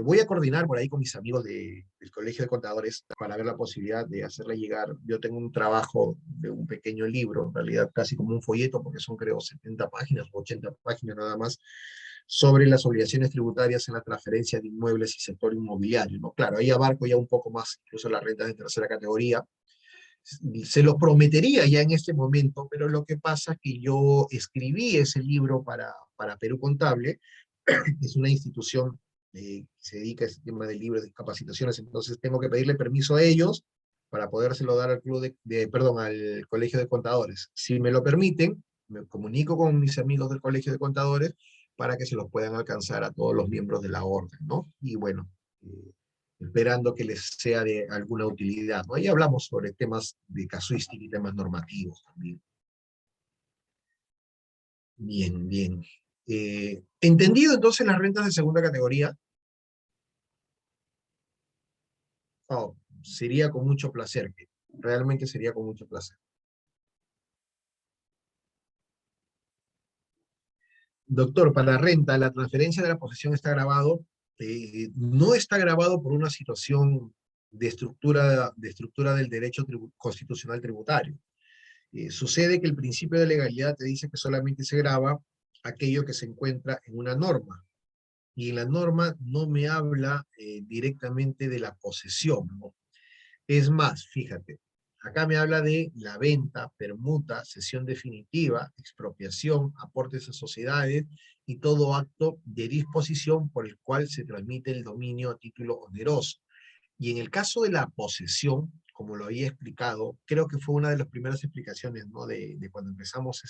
Voy a coordinar por ahí con mis amigos del Colegio de Contadores para ver la posibilidad de hacerle llegar. Yo tengo un trabajo de un pequeño libro, en realidad casi como un folleto, porque son creo 70 páginas o 80 páginas nada más, sobre las obligaciones tributarias en la transferencia de inmuebles y sector inmobiliario, ¿no? Claro, ahí abarco ya un poco más, incluso las rentas de tercera categoría. Se los prometería ya en este momento, pero lo que pasa es que yo escribí ese libro para Perú Contable, que es una institución que se dedica a ese tema de libros de capacitaciones, entonces tengo que pedirle permiso a ellos para podérselo dar al club perdón, al Colegio de Contadores. Si me lo permiten, me comunico con mis amigos del Colegio de Contadores para que se los puedan alcanzar a todos los miembros de la orden, ¿no? Y bueno, esperando que les sea de alguna utilidad, ¿no? Ahí hablamos sobre temas de casuística y temas normativos también. Bien, bien. ¿Entendido entonces las rentas de segunda categoría? Oh, sería con mucho placer, realmente sería con mucho placer. Doctor, para la renta, la transferencia de la posesión está grabado, no está grabado por una situación de estructura del derecho constitucional tributario. Sucede que el principio de legalidad te dice que solamente se graba aquello que se encuentra en una norma. Y en la norma no me habla directamente de la posesión, ¿no? Es más, fíjate, acá me habla de la venta, permuta, cesión definitiva, expropiación, aportes a sociedades y todo acto de disposición por el cual se transmite el dominio a título oneroso. Y en el caso de la posesión, como lo había explicado, creo que fue una de las primeras explicaciones, ¿no? de cuando empezamos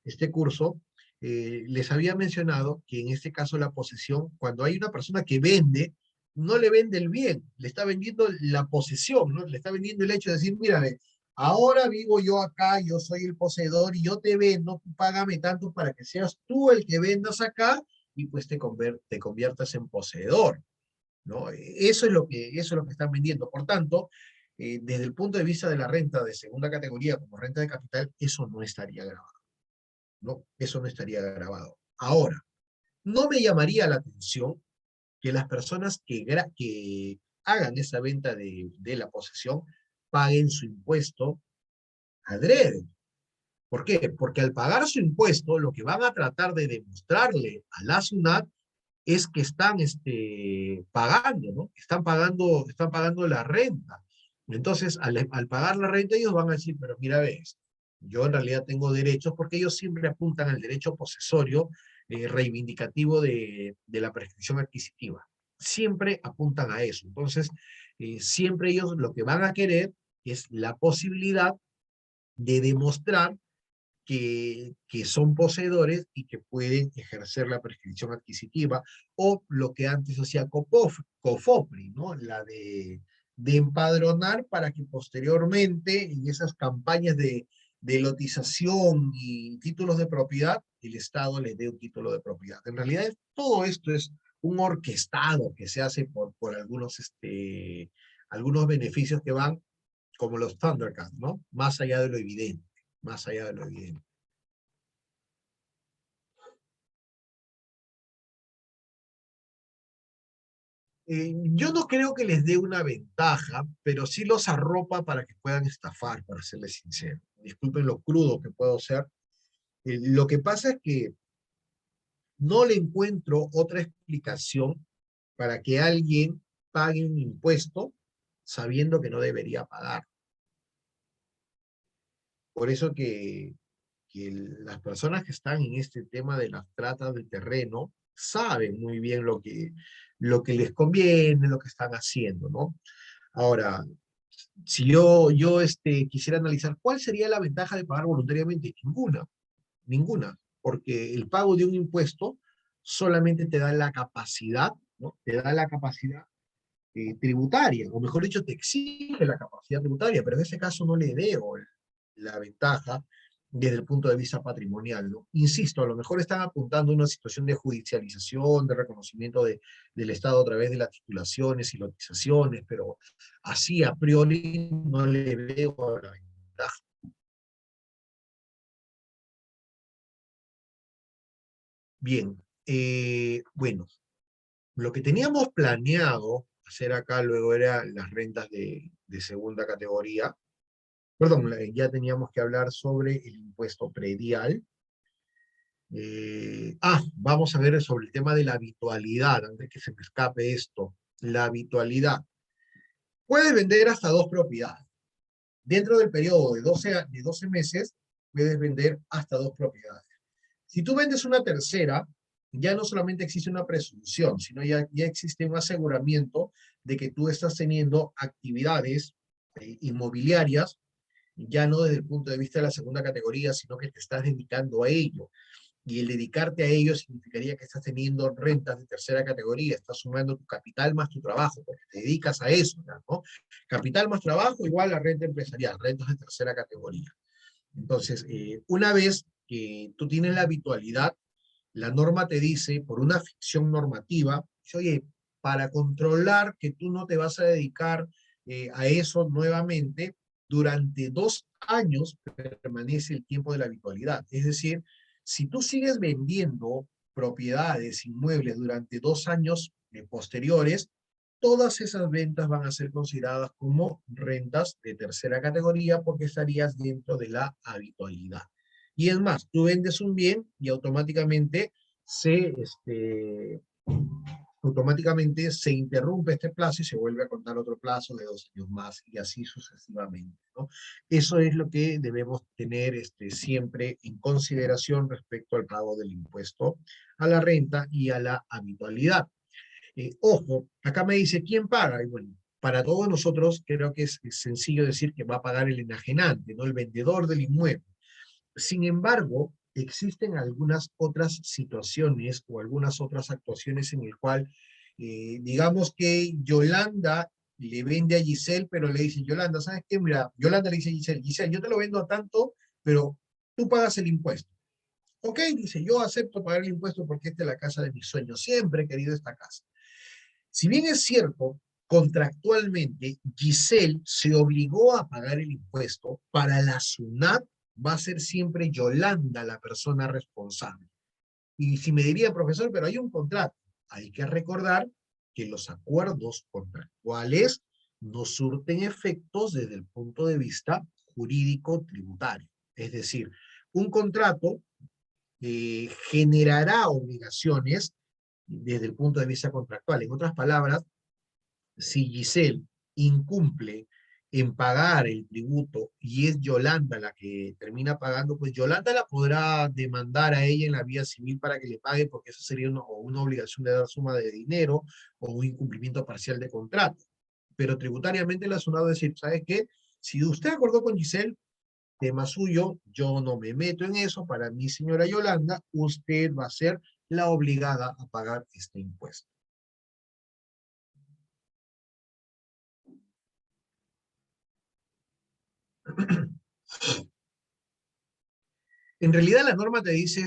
este curso, les había mencionado que en este caso la posesión, cuando hay una persona que vende, no le vende el bien, le está vendiendo la posesión, ¿no? Le está vendiendo el hecho de decir, mírame, ahora vivo yo acá, yo soy el poseedor y yo te vendo, tú págame tanto para que seas tú el que vendas acá y pues te conviertas en poseedor, ¿no? Eso es lo que están vendiendo. Por tanto, desde el punto de vista de la renta de segunda categoría como renta de capital, eso no estaría grabado, ¿no? Eso no estaría grabado. Ahora, no me llamaría la atención que las personas que hagan esa venta de la posesión paguen su impuesto adrede. ¿Por qué? Porque al pagar su impuesto, lo que van a tratar de demostrarle a la SUNAT es que están pagando, ¿no? Están pagando la renta. Entonces, al pagar la renta, ellos van a decir, pero mira, ves, yo en realidad tengo derechos, porque ellos siempre apuntan al derecho posesorio reivindicativo de la prescripción adquisitiva. Siempre apuntan a eso. Entonces, siempre ellos lo que van a querer es la posibilidad de demostrar que son poseedores y que pueden ejercer la prescripción adquisitiva, o lo que antes hacía COFOPRI, ¿no? La de empadronar para que posteriormente en esas campañas de lotización y títulos de propiedad, el Estado les dé un título de propiedad. En realidad todo esto es un orquestado que se hace por algunos beneficios que van como los Thundercats, ¿no? Más allá de lo evidente, más allá de lo evidente. Yo no creo que les dé una ventaja, pero sí los arropa para que puedan estafar, para serles sincero. Disculpen lo crudo que puedo ser. Lo que pasa es que no le encuentro otra explicación para que alguien pague un impuesto sabiendo que no debería pagar. Por eso que las personas que están en este tema de las tratas de terreno saben muy bien lo que les conviene, lo que están haciendo, ¿no? Ahora, si yo quisiera analizar cuál sería la ventaja de pagar voluntariamente, ninguna, porque el pago de un impuesto solamente te da la capacidad, ¿no? Te da la capacidad tributaria, o mejor dicho, te exige la capacidad tributaria, pero en ese caso no le veo la ventaja desde el punto de vista patrimonial, ¿no? Insisto, a lo mejor están apuntando a una situación de judicialización, de reconocimiento del Estado a través de las titulaciones y lotizaciones, pero así a priori no le veo la ventaja. Bien, bueno, lo que teníamos planeado hacer acá luego era las rentas de segunda categoría. Perdón, ya teníamos que hablar sobre el impuesto predial. Vamos a ver sobre el tema de la habitualidad, antes que se me escape esto. La habitualidad. Puedes vender hasta 2 propiedades. Dentro del periodo de 12 meses, puedes vender hasta 2 propiedades. Si tú vendes una tercera, ya no solamente existe una presunción, sino ya existe un aseguramiento de que tú estás teniendo actividades inmobiliarias, ya no desde el punto de vista de la segunda categoría, sino que te estás dedicando a ello. Y el dedicarte a ello significaría que estás teniendo rentas de tercera categoría, estás sumando tu capital más tu trabajo, porque te dedicas a eso, ¿no? Capital más trabajo igual a renta empresarial, rentas de tercera categoría. Entonces, una vez que tú tienes la habitualidad, la norma te dice, por una ficción normativa, dice, oye, para controlar que tú no te vas a dedicar a eso nuevamente, durante 2 años permanece el tiempo de la habitualidad. Es decir, si tú sigues vendiendo propiedades, inmuebles durante 2 años posteriores, todas esas ventas van a ser consideradas como rentas de tercera categoría porque estarías dentro de la habitualidad. Y es más, tú vendes un bien y automáticamente se interrumpe este plazo y se vuelve a contar otro plazo de 2 años más y así sucesivamente, ¿no? Eso es lo que debemos tener siempre en consideración respecto al pago del impuesto a la renta y a la habitualidad. Ojo, acá me dice, ¿quién paga? Y bueno, para todos nosotros creo que es sencillo decir que va a pagar el enajenante, ¿no? El vendedor del inmueble. Sin embargo, existen algunas otras situaciones o algunas otras actuaciones en el cual, digamos que Yolanda le vende a Giselle, pero le dice, Yolanda, ¿sabes qué? Mira, Yolanda le dice a Giselle, Giselle, yo te lo vendo a tanto, pero tú pagas el impuesto. Ok, dice, yo acepto pagar el impuesto porque esta es la casa de mis sueños. Siempre he querido esta casa. Si bien es cierto, contractualmente Giselle se obligó a pagar el impuesto, para la SUNAT va a ser siempre Yolanda la persona responsable. Y si me diría, profesor, pero hay un contrato, hay que recordar que los acuerdos contractuales no surten efectos desde el punto de vista jurídico tributario. Es decir, un contrato generará obligaciones desde el punto de vista contractual. En otras palabras, si Giselle incumple en pagar el tributo y es Yolanda la que termina pagando, pues Yolanda la podrá demandar a ella en la vía civil para que le pague, porque eso sería una obligación de dar suma de dinero o un incumplimiento parcial de contrato. Pero tributariamente la SUNAT va a decir, ¿sabes qué? Si usted acordó con Giselle, tema suyo, yo no me meto en eso, para mí, señora Yolanda, usted va a ser la obligada a pagar este impuesto. En realidad la norma te dice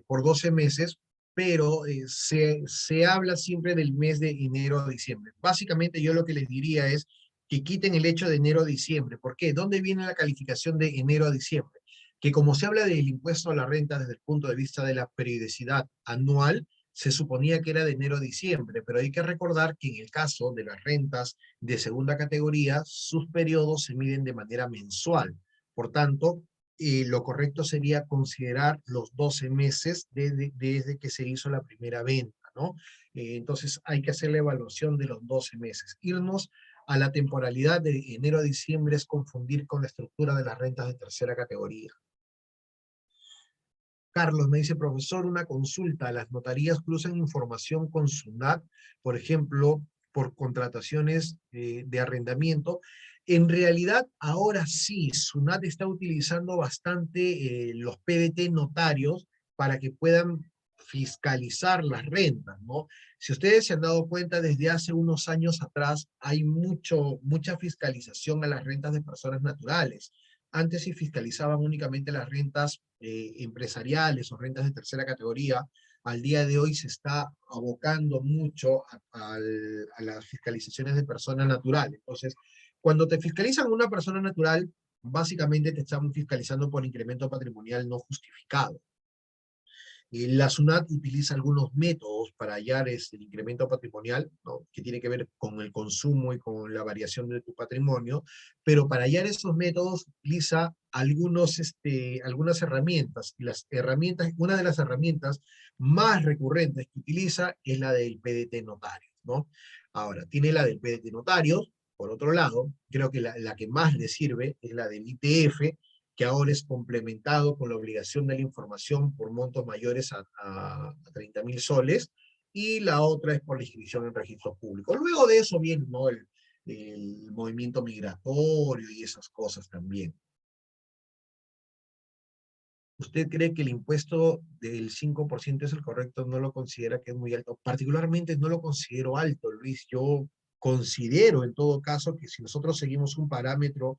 por 12 meses, pero se habla siempre del mes de enero a diciembre. Básicamente yo lo que les diría es que quiten el hecho de enero a diciembre. ¿Por qué? ¿Dónde viene la calificación de enero a diciembre? Que como se habla del impuesto a la renta desde el punto de vista de la periodicidad anual, se suponía que era de enero a diciembre, pero hay que recordar que en el caso de las rentas de segunda categoría, sus periodos se miden de manera mensual. Por tanto, lo correcto sería considerar los 12 meses desde que se hizo la primera venta, ¿no? Entonces hay que hacer la evaluación de los 12 meses. Irnos a la temporalidad de enero a diciembre es confundir con la estructura de las rentas de tercera categoría. Carlos me dice, profesor, una consulta. ¿Las notarías cruzan información con SUNAT, por ejemplo, por contrataciones de arrendamiento? En realidad, ahora sí, SUNAT está utilizando bastante los PDT notarios para que puedan fiscalizar las rentas, ¿no? Si ustedes se han dado cuenta, desde hace unos años atrás hay mucha fiscalización a las rentas de personas naturales. Antes se fiscalizaban únicamente las rentas empresariales o rentas de tercera categoría. Al día de hoy se está abocando mucho a las fiscalizaciones de personas naturales. Entonces, cuando te fiscalizan a una persona natural, básicamente te están fiscalizando por incremento patrimonial no justificado. La SUNAT utiliza algunos métodos para hallar el incremento patrimonial, ¿no? Que tiene que ver con el consumo y con la variación de tu patrimonio, pero para hallar esos métodos utiliza algunas herramientas. Y una de las herramientas más recurrentes que utiliza es la del PDT notario, ¿no? Ahora, tiene la del PDT notario. Por otro lado, creo que la que más le sirve es la del ITF, que ahora es complementado con la obligación de la información por montos mayores a 30.000 soles, y la otra es por la inscripción en registros públicos. Luego de eso viene, ¿no?, el movimiento migratorio y esas cosas también. ¿Usted cree que el impuesto del 5% es el correcto? ¿No lo considera que es muy alto? Particularmente no lo considero alto, Luis. Yo considero en todo caso que si nosotros seguimos un parámetro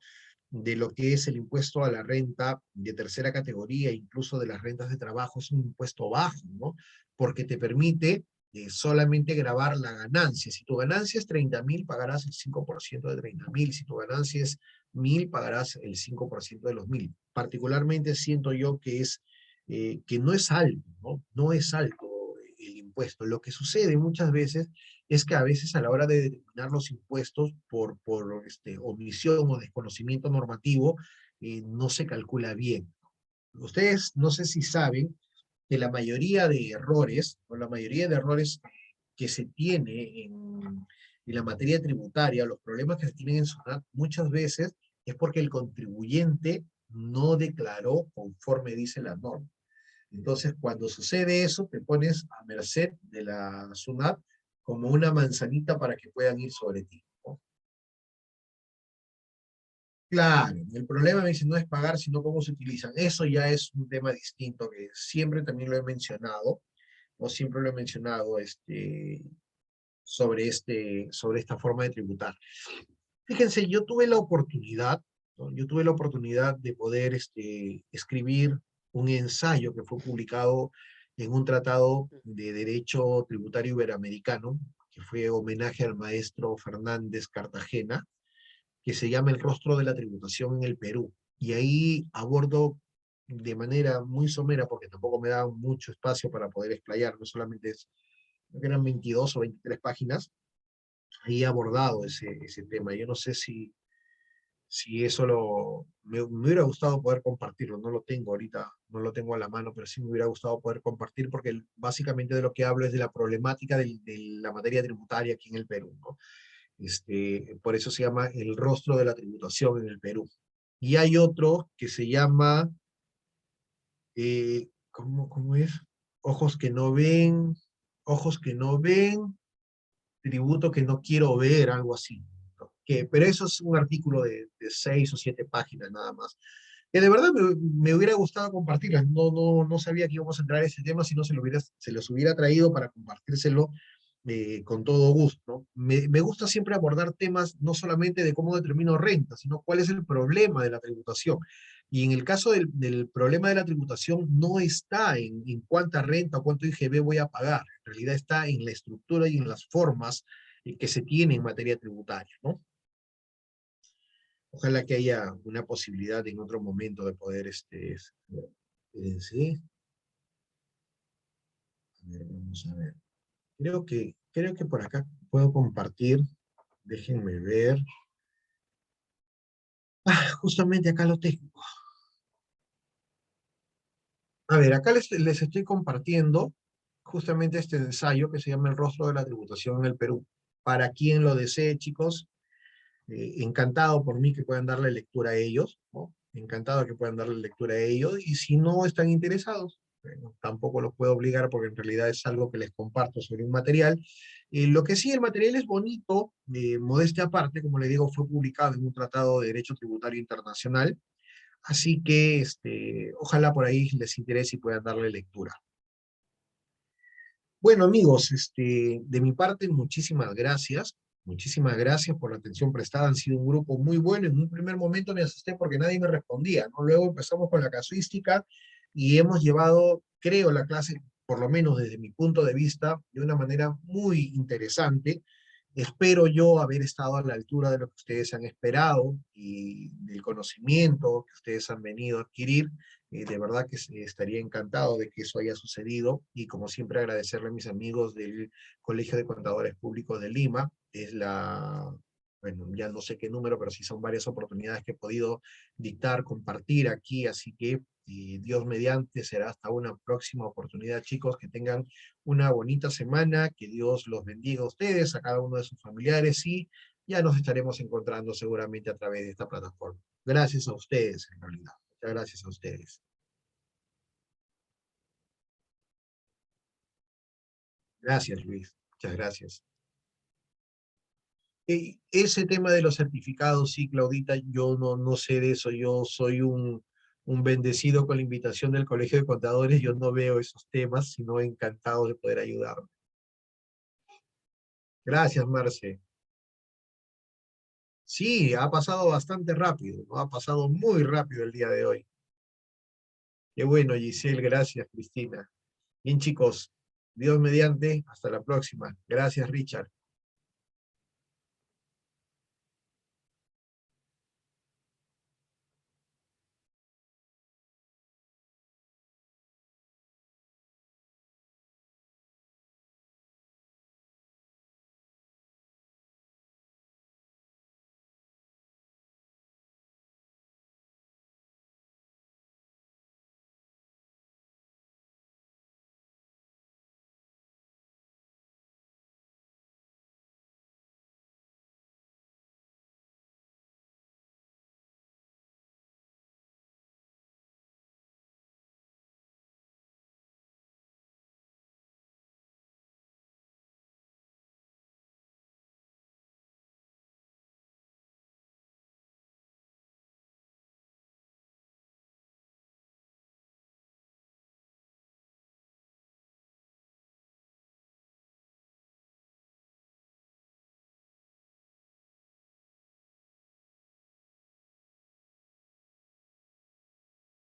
de lo que es el impuesto a la renta de tercera categoría, incluso de las rentas de trabajo, es un impuesto bajo, ¿no? Porque te permite solamente gravar la ganancia. Si tu ganancia es 30.000, pagarás el 5% de 30.000. Si tu ganancia es 1.000, pagarás el 5% de los 1.000. Particularmente siento yo que no es alto, ¿no? No es alto el impuesto. Lo que sucede muchas veces es que a veces a la hora de determinar los impuestos por omisión o desconocimiento normativo, no se calcula bien. Ustedes no sé si saben que la mayoría de errores, o la mayoría de errores que se tiene en la materia tributaria, los problemas que se tienen en SUNAT, muchas veces es porque el contribuyente no declaró conforme dice la norma. Entonces, cuando sucede eso, te pones a merced de la SUNAT como una manzanita para que puedan ir sobre ti, ¿no? Claro, el problema me dice no es pagar, sino cómo se utilizan. Eso ya es un tema distinto que siempre también lo he mencionado, o siempre lo he mencionado sobre esta forma de tributar. Fíjense, yo tuve la oportunidad, ¿no? Yo tuve la oportunidad de poder escribir un ensayo que fue publicado en un tratado de Derecho Tributario Iberoamericano, que fue homenaje al maestro Fernández Cartagena, que se llama El rostro de la tributación en el Perú. Y ahí abordo de manera muy somera, porque tampoco me da mucho espacio para poder explayarme, solamente eran 22 o 23 páginas, ahí he abordado ese tema. Yo no sé si eso me hubiera gustado poder compartirlo, no lo tengo ahorita, no lo tengo a la mano, pero sí me hubiera gustado poder compartir, porque básicamente de lo que hablo es de la problemática de la materia tributaria aquí en el Perú, ¿no? Por eso se llama El rostro de la tributación en el Perú. Y hay otro que se llama, ¿cómo es? Ojos que no ven, tributo que no quiero ver, algo así, ¿no? Pero eso es un artículo de 6 o 7 páginas nada más, que de verdad me hubiera gustado compartirlas. No sabía que íbamos a entrar a ese tema, si no se los hubiera traído para compartírselo con todo gusto, ¿no? Me gusta siempre abordar temas no solamente de cómo determino renta, sino cuál es el problema de la tributación. Y en el caso del problema de la tributación, no está en cuánta renta o cuánto IGB voy a pagar. En realidad está en la estructura y en las formas que se tienen en materia tributaria, ¿no? Ojalá que haya una posibilidad en otro momento de poder, sí. A ver, vamos a ver. Creo que por acá puedo compartir. Déjenme ver. Justamente acá lo tengo. A ver, acá les estoy compartiendo justamente este ensayo que se llama El rostro de la tributación en el Perú. Para quien lo desee, chicos, encantado por mí que puedan darle lectura a ellos, ¿no? Encantado que puedan darle lectura a ellos, y si no están interesados, bueno, tampoco los puedo obligar porque en realidad es algo que les comparto sobre un material. Lo que sí, el material es bonito, modestia aparte, como le digo, fue publicado en un tratado de Derecho Tributario Internacional, así que ojalá por ahí les interese y puedan darle lectura. Bueno, amigos, de mi parte, muchísimas gracias. Muchísimas gracias por la atención prestada. Han sido un grupo muy bueno. En un primer momento me asusté porque nadie me respondía, ¿no? Luego empezamos con la casuística y hemos llevado, creo, la clase, por lo menos desde mi punto de vista, de una manera muy interesante. Espero yo haber estado a la altura de lo que ustedes han esperado y del conocimiento que ustedes han venido a adquirir. De verdad que estaría encantado de que eso haya sucedido, y como siempre agradecerle a mis amigos del Colegio de Contadores Públicos de Lima. Es bueno, ya no sé qué número, pero sí son varias oportunidades que he podido dictar, compartir aquí, así que Dios mediante será hasta una próxima oportunidad, chicos. Que tengan una bonita semana, que Dios los bendiga a ustedes, a cada uno de sus familiares, y ya nos estaremos encontrando seguramente a través de esta plataforma. Gracias a ustedes, en realidad. Muchas gracias a ustedes. Gracias, Luis. Muchas gracias. Ese tema de los certificados, sí, Claudita, yo no sé de eso. Yo soy un bendecido con la invitación del Colegio de Contadores. Yo no veo esos temas, sino encantado de poder ayudar. Gracias, Marce. Sí, ha pasado bastante rápido, ¿no? Ha pasado muy rápido el día de hoy. Qué bueno, Giselle, gracias, Cristina. Bien, chicos, Dios mediante, hasta la próxima. Gracias, Richard.